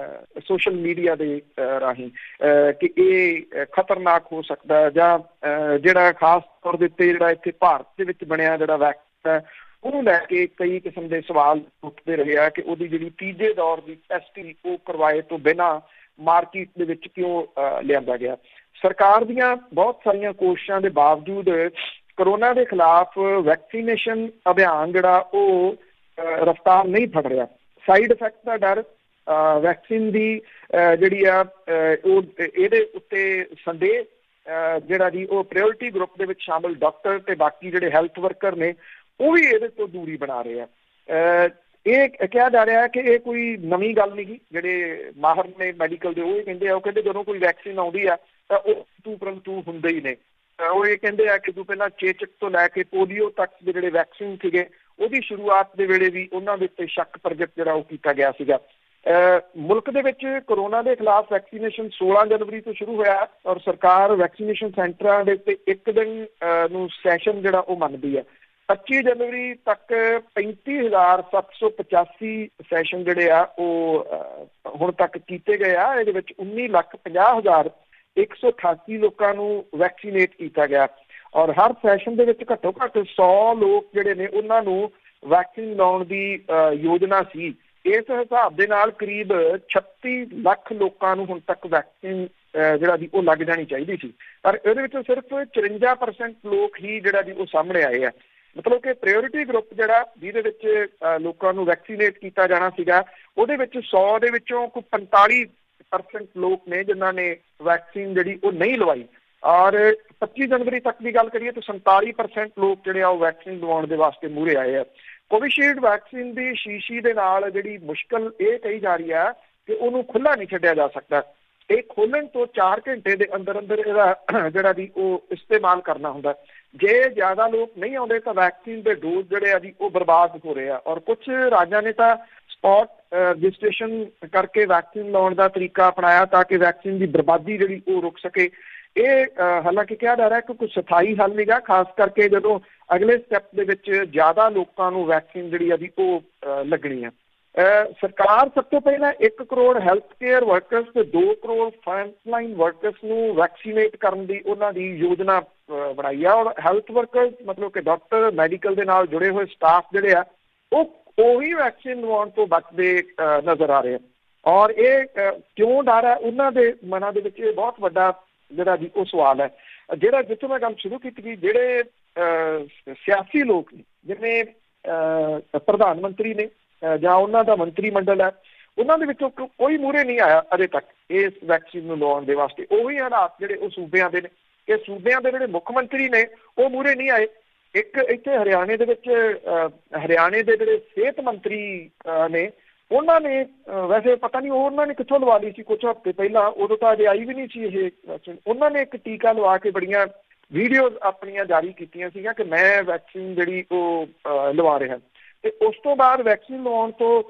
ਸੋਸ਼ਲ ਮੀਡੀਆ ਦੇ ਰਾਹੀਂ ਕਿ ਇਹ ਖਤਰਨਾਕ ਹੋ ਸਕਦਾ, ਜਾਂ ਜਿਹੜਾ ਖਾਸ ਤੌਰ ਦੇ ਉੱਤੇ ਜਿਹੜਾ ਇੱਥੇ ਭਾਰਤ ਦੇ ਵਿੱਚ ਬਣਿਆ ਜਿਹੜਾ ਵੈਕਸੀਨ ਹੈ ਉਹਨੂੰ ਲੈ ਕੇ ਕਈ ਕਿਸਮ ਦੇ ਸਵਾਲ ਉੱਠਦੇ ਰਹੇ ਆ ਕਿ ਉਹਦੀ ਜਿਹੜੀ ਤੀਜੇ ਦੌਰ ਦੀ ਟੈਸਟਿੰਗ ਉਹ ਕਰਵਾਏ ਤੋਂ ਬਿਨਾਂ ਮਾਰਕੀਟ ਦੇ ਵਿੱਚ ਕਿਉਂ ਲਿਆਂਦਾ ਗਿਆ। ਸਰਕਾਰ ਦੀਆਂ ਬਹੁਤ ਸਾਰੀਆਂ ਕੋਸ਼ਿਸ਼ਾਂ ਦੇ ਬਾਵਜੂਦ ਕਰੋਨਾ ਦੇ ਖਿਲਾਫ ਵੈਕਸੀਨੇਸ਼ਨ ਅਭਿਆਨ ਜਿਹੜਾ ਉਹ ਰਫਤਾਰ ਨਹੀਂ ਫੜ ਰਿਹਾ। ਸਾਈਡ ਇਫੈਕਟ ਦਾ ਡਰ, ਵੈਕਸੀਨ ਦੀ ਜਿਹੜੀ ਆ ਉਹ ਇਹਦੇ ਉੱਤੇ ਸੰਦੇਹ ਜਿਹੜਾ ਜੀ ਉਹ ਪ੍ਰਾਇਓਰਿਟੀ ਗਰੁੱਪ ਦੇ ਵਿੱਚ ਸ਼ਾਮਲ ਡਾਕਟਰ ਤੇ ਬਾਕੀ ਜਿਹੜੇ ਹੈਲਥ ਵਰਕਰ ਨੇ ਉਹ ਵੀ ਇਹਦੇ ਤੋਂ ਦੂਰੀ ਬਣਾ ਰਹੇ ਆ। ਇਹ ਕਿਹਾ ਜਾ ਰਿਹਾ ਕਿ ਇਹ ਕੋਈ ਨਵੀਂ ਗੱਲ ਨਹੀਂ ਗੀ। ਜਿਹੜੇ ਮਾਹਰ ਨੇ ਮੈਡੀਕਲ ਦੇ ਉਹ ਕਹਿੰਦੇ ਆ, ਉਹ ਕਹਿੰਦੇ ਜਦੋਂ ਕੋਈ ਵੈਕਸੀਨ ਆਉਂਦੀ ਆ ਤਾਂ ਉਹ ਤੂ ਹੁੰਦੇ ਹੀ ਨੇ। ਉਹ ਇਹ ਕਹਿੰਦੇ ਆ ਕਿ ਤੂੰ ਪਹਿਲਾਂ ਚੇਚਕ ਤੋਂ ਲੈ ਕੇ ਪੋਲੀਓ ਤੱਕ ਦੇ ਜਿਹੜੇ ਵੈਕਸੀਨ ਸੀਗੇ ਉਹਦੀ ਸ਼ੁਰੂਆਤ ਦੇ ਵੇਲੇ ਵੀ ਉਹਨਾਂ ਦੇ ਉੱਤੇ ਸ਼ੱਕ ਪ੍ਰਗਟ ਜਿਹੜਾ ਉਹ ਕੀਤਾ ਗਿਆ ਸੀਗਾ। ਮੁਲਕ ਦੇ ਵਿੱਚ ਕੋਰੋਨਾ ਦੇ ਖਿਲਾਫ ਵੈਕਸੀਨੇਸ਼ਨ 16 ਜਨਵਰੀ ਤੋਂ ਸ਼ੁਰੂ ਹੋਇਆ ਔਰ ਸਰਕਾਰ ਵੈਕਸੀਨੇਸ਼ਨ ਸੈਂਟਰਾਂ ਦੇ ਉੱਤੇ ਇੱਕ ਦਿਨ ਨੂੰ ਸੈਸ਼ਨ ਜਿਹੜਾ ਉਹ ਮੰਨਦੀ ਹੈ। 25 ਜਨਵਰੀ ਤੱਕ 35,785 ਸੈਸ਼ਨ ਜਿਹੜੇ ਆ ਉਹ ਹੁਣ ਤੱਕ ਕੀਤੇ ਗਏ ਆ। ਇਹਦੇ ਵਿੱਚ 19,50,188 ਲੋਕਾਂ ਨੂੰ ਵੈਕਸੀਨੇਟ ਕੀਤਾ ਗਿਆ ਔਰ ਹਰ ਸੈਸ਼ਨ ਦੇ ਵਿੱਚ ਘੱਟੋ ਘੱਟ 100 ਲੋਕ ਜਿਹੜੇ ਨੇ ਉਹਨਾਂ ਨੂੰ ਵੈਕਸੀਨ ਲਾਉਣ ਦੀ ਯੋਜਨਾ ਸੀ। ਇਸ ਹਿਸਾਬ ਦੇ ਨਾਲ ਕਰੀਬ 36 ਲੱਖ ਲੋਕਾਂ ਨੂੰ ਹੁਣ ਤੱਕ ਵੈਕਸੀਨ ਜਿਹੜਾ ਦੀ ਉਹ ਲੱਗ ਜਾਣੀ ਚਾਹੀਦੀ ਸੀ, ਪਰ ਇਹਦੇ ਵਿੱਚੋਂ ਸਿਰਫ 54% ਲੋਕ ਹੀ ਜਿਹੜਾ ਦੀ ਉਹ ਸਾਹਮਣੇ ਆਏ ਆ। ਮਤਲਬ ਕਿ ਪ੍ਰਾਇਓਰਿਟੀ ਗਰੁੱਪ ਜਿਹੜਾ ਜਿਹਦੇ ਵਿੱਚ ਲੋਕਾਂ ਨੂੰ ਵੈਕਸੀਨੇਟ ਕੀਤਾ ਜਾਣਾ ਸੀਗਾ ਉਹਦੇ ਵਿੱਚ 100 ਦੇ ਵਿੱਚੋਂ ਕੋਈ 45% ਲੋਕ ਨੇ ਜਿਨ੍ਹਾਂ ਨੇ ਵੈਕਸੀਨ ਜਿਹੜੀ ਉਹ ਨਹੀਂ ਲਵਾਈ ਔਰ 25 ਜਨਵਰੀ ਤੱਕ ਦੀ ਗੱਲ ਕਰੀਏ ਤਾਂ 47% ਲੋਕ ਜਿਹੜੇ ਆ ਉਹ ਵੈਕਸੀਨ ਲਵਾਉਣ ਦੇ ਵਾਸਤੇ ਮੂਹਰੇ ਆਏ ਆ। ਕੋਵਿਸ਼ੀਲਡ ਵੈਕਸੀਨ ਦੀ ਸ਼ੀਸ਼ੀ ਦੇ ਨਾਲ ਜਿਹੜੀ ਮੁਸ਼ਕਲ ਇਹ ਕਹੀ ਜਾ ਰਹੀ ਆ ਕਿ ਉਹਨੂੰ ਖੁੱਲ੍ਹਾ ਨਹੀਂ ਛੱਡਿਆ ਜਾ ਸਕਦਾ। ਇਹ ਖੋਲ੍ਹਣ ਤੋਂ 4 ਘੰਟੇ ਦੇ ਅੰਦਰ ਅੰਦਰ ਇਹਦਾ ਜਿਹੜਾ ਦੀ ਉਹ ਇਸਤੇਮਾਲ ਕਰਨਾ ਹੁੰਦਾ। ਜੇ ਜ਼ਿਆਦਾ ਲੋਕ ਨਹੀਂ ਆਉਂਦੇ ਤਾਂ ਵੈਕਸੀਨ ਦੇ ਡੋਜ਼ ਜਿਹੜੇ ਆ ਜੀ ਉਹ ਬਰਬਾਦ ਹੋ ਰਹੇ ਆ ਔਰ ਕੁਝ ਰਾਜਾਂ ਨੇ ਤਾਂ ਸਪੌਟ ਰਜਿਸਟ੍ਰੇਸ਼ਨ ਕਰਕੇ ਵੈਕਸੀਨ ਲਾਉਣ ਦਾ ਤਰੀਕਾ ਅਪਣਾਇਆ ਤਾਂ ਕਿ ਵੈਕਸੀਨ ਦੀ ਬਰਬਾਦੀ ਜਿਹੜੀ ਉਹ ਰੁਕ ਸਕੇ। ਇਹ ਹਾਲਾਂਕਿ ਕਿਹਾ ਜਾ ਰਿਹਾ ਕਿ ਕੋਈ ਸਥਾਈ ਹੱਲ ਨਹੀਂਗਾ, ਖਾਸ ਕਰਕੇ ਜਦੋਂ ਅਗਲੇ ਸਟੈਪ ਦੇ ਵਿੱਚ ਜ਼ਿਆਦਾ ਲੋਕਾਂ ਨੂੰ ਵੈਕਸੀਨ ਜਿਹੜੀ ਆ ਜੀ ਉਹ ਲੱਗਣੀ ਆ। ਸਰਕਾਰ ਸਭ ਤੋਂ ਪਹਿਲਾਂ 1 ਕਰੋੜ ਹੈਲਥ ਕੇਅਰ ਵਰਕਰਸ ਤੇ 2 ਕਰੋੜ ਫਰੰਟਲਾਈਨ ਵਰਕਰਸ ਨੂੰ ਵੈਕਸੀਨੇਟ ਕਰਨ ਦੀ ਉਹਨਾਂ ਦੀ ਯੋਜਨਾ ਬਣਾਈ ਆ ਔਰ ਹੈਲਥ ਵਰਕਰਸ ਮਤਲਬ ਕਿ ਡਾਕਟਰ, ਮੈਡੀਕਲ ਦੇ ਨਾਲ ਜੁੜੇ ਹੋਏ ਸਟਾਫ ਜਿਹੜੇ ਆ ਉਹੀ ਵੈਕਸੀਨ ਲਵਾਉਣ ਤੋਂ ਬਚਦੇ ਨਜ਼ਰ ਆ ਰਹੇ ਆ ਔਰ ਇਹ ਕਿਉਂ ਡਰ ਹੈ ਉਹਨਾਂ ਦੇ ਮਨਾਂ ਦੇ ਵਿੱਚ ਇਹ ਬਹੁਤ ਵੱਡਾ ਜਿਹੜਾ ਜੀ ਉਹ ਸਵਾਲ ਹੈ। ਜਿਹੜਾ ਜਿੱਥੋਂ ਮੈਂ ਗੱਲ ਸ਼ੁਰੂ ਕੀਤੀ ਗਈ, ਜਿਹੜੇ ਸਿਆਸੀ ਲੋਕ ਨੇ ਜਿਵੇਂ ਪ੍ਰਧਾਨ ਮੰਤਰੀ ਨੇ ਜਾਂ ਉਹਨਾਂ ਦਾ ਮੰਤਰੀ ਮੰਡਲ ਹੈ, ਉਹਨਾਂ ਦੇ ਵਿੱਚੋਂ ਕੋਈ ਮੂਹਰੇ ਨਹੀਂ ਆਇਆ ਅਜੇ ਤੱਕ ਇਸ ਵੈਕਸੀਨ ਨੂੰ ਲਵਾਉਣ ਦੇ ਵਾਸਤੇ। ਉਹੀ ਹਾਲਾਤ ਜਿਹੜੇ ਉਹ ਸੂਬਿਆਂ ਦੇ ਨੇ ਕਿ ਸੂਬਿਆਂ ਦੇ ਜਿਹੜੇ ਮੁੱਖ ਮੰਤਰੀ ਨੇ ਉਹ ਮੂਹਰੇ ਨਹੀਂ ਆਏ। ਇੱਕ ਇੱਥੇ ਹਰਿਆਣੇ ਦੇ ਵਿੱਚ ਹਰਿਆਣੇ ਦੇ ਜਿਹੜੇ ਸਿਹਤ ਮੰਤਰੀ ਨੇ ਉਹਨਾਂ ਨੇ ਵੈਸੇ ਪਤਾ ਨਹੀਂ ਉਹਨਾਂ ਨੇ ਕਿੱਥੋਂ ਲਵਾ ਲਈ ਸੀ ਕੁਝ ਹਫ਼ਤੇ ਪਹਿਲਾਂ, ਉਦੋਂ ਤਾਂ ਅਜੇ ਆਈ ਵੀ ਨਹੀਂ ਸੀ ਇਹ ਵੈਕਸੀਨ। ਉਹਨਾਂ ਨੇ ਇੱਕ ਟੀਕਾ ਲਵਾ ਕੇ ਬੜੀਆਂ ਵੀਡੀਓਜ਼ ਆਪਣੀਆਂ ਜਾਰੀ ਕੀਤੀਆਂ ਸੀਗੀਆਂ ਕਿ ਮੈਂ ਵੈਕਸੀਨ ਜਿਹੜੀ ਉਹ ਲਵਾ ਰਿਹਾ ਤੇ ਉਸ ਤੋਂ ਬਾਅਦ ਵੈਕਸੀਨ ਲਵਾਉਣ ਤੋਂ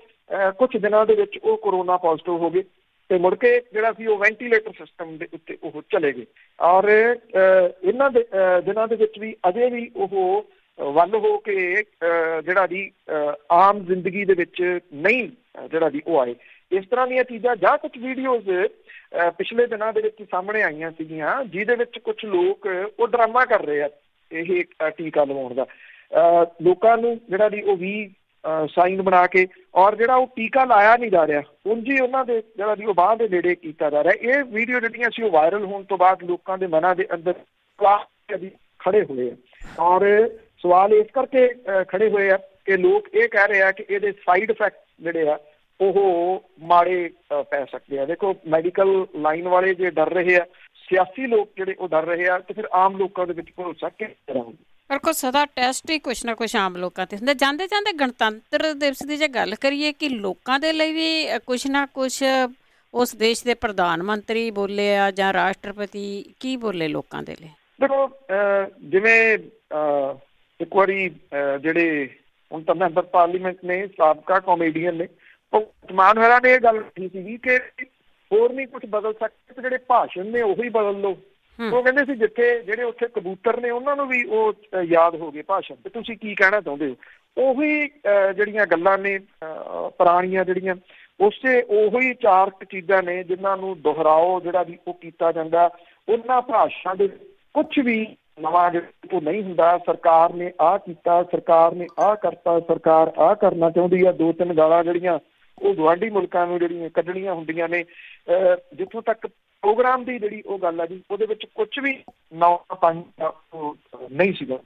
ਕੁਝ ਦਿਨਾਂ ਦੇ ਵਿੱਚ ਉਹ ਕੋਰੋਨਾ ਪੋਜ਼ਿਟਿਵ ਹੋ ਗਏ ਤੇ ਮੁੜ ਕੇ ਜਿਹੜਾ ਸੀ ਉਹ ਵੈਂਟੀਲੇਟਰ ਸਿਸਟਮ ਦੇ ਉੱਤੇ ਉਹ ਚਲੇ ਗਏ ਔਰ ਇਹਨਾਂ ਦੇ ਦਿਨਾਂ ਦੇ ਵਿੱਚ ਵੀ ਅਜੇ ਵੀ ਉਹ ਵੱਲ ਹੋ ਕੇ ਜਿਹੜਾ ਦੀ ਆਮ ਜ਼ਿੰਦਗੀ ਦੇ ਵਿੱਚ ਨਹੀਂ ਜਿਹੜਾ ਦੀ ਉਹ ਆਏ। ਇਸ ਤਰ੍ਹਾਂ ਦੀਆਂ ਚੀਜ਼ਾਂ ਜਾਂ ਕੁਝ ਵੀਡੀਓਜ਼ ਪਿਛਲੇ ਦਿਨਾਂ ਦੇ ਵਿੱਚ ਸਾਹਮਣੇ ਆਈਆਂ ਸੀਗੀਆਂ ਜਿਹਦੇ ਵਿੱਚ ਕੁਝ ਲੋਕ ਉਹ ਡਰਾਮਾ ਕਰ ਰਹੇ ਆ ਇਹ ਟੀਕਾ ਲਵਾਉਣ ਦਾ। ਲੋਕਾਂ ਨੂੰ ਜਿਹੜਾ ਦੀ ਉਹ ਵੀ ਸਾਈਨ ਬਣਾ ਕੇ ਔਰ ਜਿਹੜਾ ਉਹ ਟੀਕਾ ਲਾਇਆ ਨਹੀਂ ਜਾ ਰਿਹਾ ਉਂਝ ਹੀ ਉਹਨਾਂ ਦੇ ਜਿਹੜਾ ਦੀ ਉਹ ਬਾਂਹ ਦੇ ਨੇੜੇ ਕੀਤਾ ਜਾ ਰਿਹਾ। ਇਹ ਵੀਡੀਓ ਜਿਹੜੀਆਂ ਸੀ ਉਹ ਵਾਇਰਲ ਹੋਣ ਤੋਂ ਬਾਅਦ ਲੋਕਾਂ ਦੇ ਮਨਾਂ ਦੇ ਅੰਦਰ ਖੜੇ ਹੋਏ ਆ ਔਰ ਸਵਾਲ ਇਸ ਕਰਕੇ ਖੜੇ ਹੋਏ ਆ ਕਿ ਲੋਕ ਇਹ ਕਹਿ ਰਹੇ ਆ ਕਿ ਇਹਦੇ ਸਾਈਡ ਇਫੈਕਟ ਜਿਹੜੇ ਆ ਉਹ ਮਾੜੇ ਪੈ ਸਕਦੇ ਆ। ਦੇਖੋ ਮੈਡੀਕਲ ਲਾਈਨ ਵਾਲੇ ਜੇ ਡਰ ਰਹੇ ਆ, ਸਿਆਸੀ ਲੋਕ ਜਿਹੜੇ ਉਹ ਡਰ ਰਹੇ ਆ ਤੇ ਫਿਰ ਆਮ ਲੋਕਾਂ ਦੇ ਵਿੱਚ ਭਰੋਸਾ ਕਿਸ ਤਰ੍ਹਾਂ ਹੋਊ? ਪਰ ਕੋਈ ਸਦਾ ਟੈਸਟ ਹੀ ਕੁਛ ਨਾ ਕੁਛ ਆਮ ਲੋਕਾਂ ਤੇ ਹੁੰਦਾ। ਜਾਂਦੇ ਜਾਂਦੇ ਗਣਤੰਤਰ ਦਿਵਸ ਦੀ ਜੇ ਗੱਲ ਕਰੀਏ ਕਿ ਲੋਕਾਂ ਦੇ ਲਈ ਵੀ ਕੁਛ ਨਾ ਕੁਛ ਉਸ ਦੇਸ਼ ਦੇ ਪ੍ਰਧਾਨ ਮੰਤਰੀ ਬੋਲੇ ਆ ਜਾਂ ਰਾਸ਼ਟਰਪਤੀ ਕੀ ਬੋਲੇ ਲੋਕਾਂ ਦੇ ਲਈ? ਦੇਖੋ ਜਿਵੇਂ ਇੱਕ ਵਾਰੀ ਜਿਹੜੇ ਹੁਣ ਤਾਂ ਮੈਂਬਰ ਪਾਰਲੀਮੈਂਟ ਨੇ ਸਾਬਕਾ ਕਾਮੇਡੀਅਨ ਨੇ ਭਗਵੰਤ ਮਾਨ ਹੋਰਾਂ ਨੇ ਇਹ ਗੱਲ ਕਹੀ ਸੀਗੀ ਕਿ ਹੋਰ ਨਹੀਂ ਕੁਛ ਬਦਲ ਸਕਦੇ, ਜਿਹੜੇ ਭਾਸ਼ਣ ਨੇ ਉਹੀ ਬਦਲ ਲਓ। ਉਹ ਕਹਿੰਦੇ ਸੀ ਜਿੱਥੇ ਜਿਹੜੇ ਉੱਥੇ ਕਬੂਤਰ ਨੇ ਉਹਨਾਂ ਨੂੰ ਵੀ ਉਹ ਯਾਦ ਹੋ ਗਏ ਭਾਸ਼ਣ ਤੇ ਤੁਸੀਂ ਕੀ ਕਹਿਣਾ ਚਾਹੁੰਦੇ ਹੋ। ਉਹੀ ਜਿਹੜੀਆਂ ਗੱਲਾਂ ਨੇ ਪੁਰਾਣੀਆਂ ਜਿਹੜੀਆਂ ਉਸੇ ਉਹੀ 4 ਚੀਜ਼ਾਂ ਨੇ ਜਿਨ੍ਹਾਂ ਨੂੰ ਦੁਹਰਾਓ ਜਿਹੜਾ ਵੀ ਉਹ ਕੀਤਾ ਜਾਂਦਾ। ਉਹਨਾਂ ਭਾਸ਼ਾਂ ਦੇ ਕੁਛ ਵੀ ਨਵਾਂ ਜਿਹੜਾ ਨਹੀਂ ਹੁੰਦਾ। ਸਰਕਾਰ ਨੇ ਆਹ ਕੀਤਾ, ਸਰਕਾਰ ਨੇ ਆਹ ਕਰਤਾ, ਸਰਕਾਰ ਆਹ ਕਰਨਾ ਚਾਹੁੰਦੀ ਆ। 2-3 ਗਾਲਾਂ ਜਿਹੜੀਆਂ ਉਹ ਗੁਆਂਢੀ ਮੁਲਕਾਂ ਨੂੰ ਜਿਹੜੀਆਂ ਕੱਢਣੀਆਂ ਹੁੰਦੀਆਂ ਨੇ। ਜਿੱਥੋਂ ਤੱਕ ਪ੍ਰੋਗਰਾਮ ਦੀ ਜਿਹੜੀ ਉਹ ਗੱਲ ਆ ਜੀ ਉਹਦੇ ਵਿੱਚ ਕੁਛ ਵੀ ਨਵਾਂਪਣ ਨਹੀਂ ਸੀਗਾ।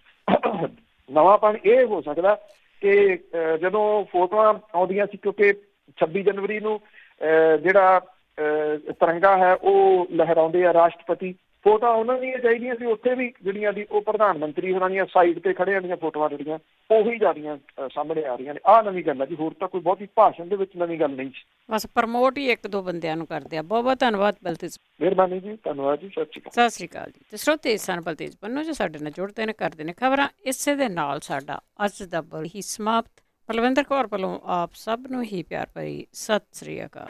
ਨਵਾਂਪਣ ਇਹ ਹੋ ਸਕਦਾ ਕਿ ਜਦੋਂ ਫੋਟੋਆਂ ਆਉਂਦੀਆਂ ਸੀ ਕਿਉਂਕਿ 26 ਜਨਵਰੀ ਨੂੰ ਜਿਹੜਾ ਤਿਰੰਗਾ ਹੈ ਉਹ ਲਹਿਰਾਉਂਦੇ ਆ ਰਾਸ਼ਟਰਪਤੀ ਫੋਟੋਆਂ ਉਹਨਾਂ ਦੀਆਂ ਚਾਹੀਦੀਆਂ ਸੀ, ਉੱਥੇ ਵੀ ਜਿਹੜੀਆਂ ਦੀ ਉਹ ਪ੍ਰਧਾਨ ਮੰਤਰੀ ਹੋਰਾਂ ਦੀਆਂ ਸਾਈਡ ਤੇ ਖੜਿਆਂ ਦੀਆਂ ਫੋਟੋਆਂ ਜਿਹੜੀਆਂ ਉਹੀ ਜ਼ਿਆਦੀਆਂ ਸਾਹਮਣੇ ਆ ਰਹੀਆਂ ਨੇ। ਆਹ ਨਵੀਂ ਗੱਲ ਹੈ ਜੀ, ਹੋਰ ਤਾਂ ਕੋਈ ਬਹੁਤੀ ਭਾਸ਼ਣ ਦੇ ਵਿੱਚ ਨਵੀਂ ਗੱਲ ਨਹੀਂ ਜੀ, ਬਸ ਪ੍ਰਮੋਟ ਹੀ ਇੱਕ ਦੋ ਬੰਦਿਆਂ ਨੂੰ ਕਰਦੇ ਆ। ਬਹੁਤ ਬਹੁਤ ਧੰਨਵਾਦ ਬਲਤੇਜ। ਮਿਹਰਬਾਨੀ ਜੀ, ਧੰਨਵਾਦ ਜੀ, ਸਤਿ ਸ਼੍ਰੀ ਅਕਾਲ। ਸਤਿ ਸ਼੍ਰੀ ਅਕਾਲ ਜੀ। ਤੇ ਸਰੋਤੇ ਸਨ ਬਲਤੇਜ ਪੰਨੂ ਜੋ ਸਾਡੇ ਨਾਲ ਜੁੜਦੇ ਨੇ, ਕਰਦੇ ਨੇ ਖਬਰਾਂ। ਇਸੇ ਦੇ ਨਾਲ ਸਾਡਾ ਅੱਜ ਦਾ ਬਲ ਹੀ ਸਮਾਪਤ। ਬਲਵਿੰਦਰ ਕੌਰ ਵੱਲੋਂ ਆਪ ਸਭ ਨੂੰ ਹੀ ਪਿਆਰ ਭਰੀ ਸਤਿ ਸ਼੍ਰੀ ਅਕਾਲ।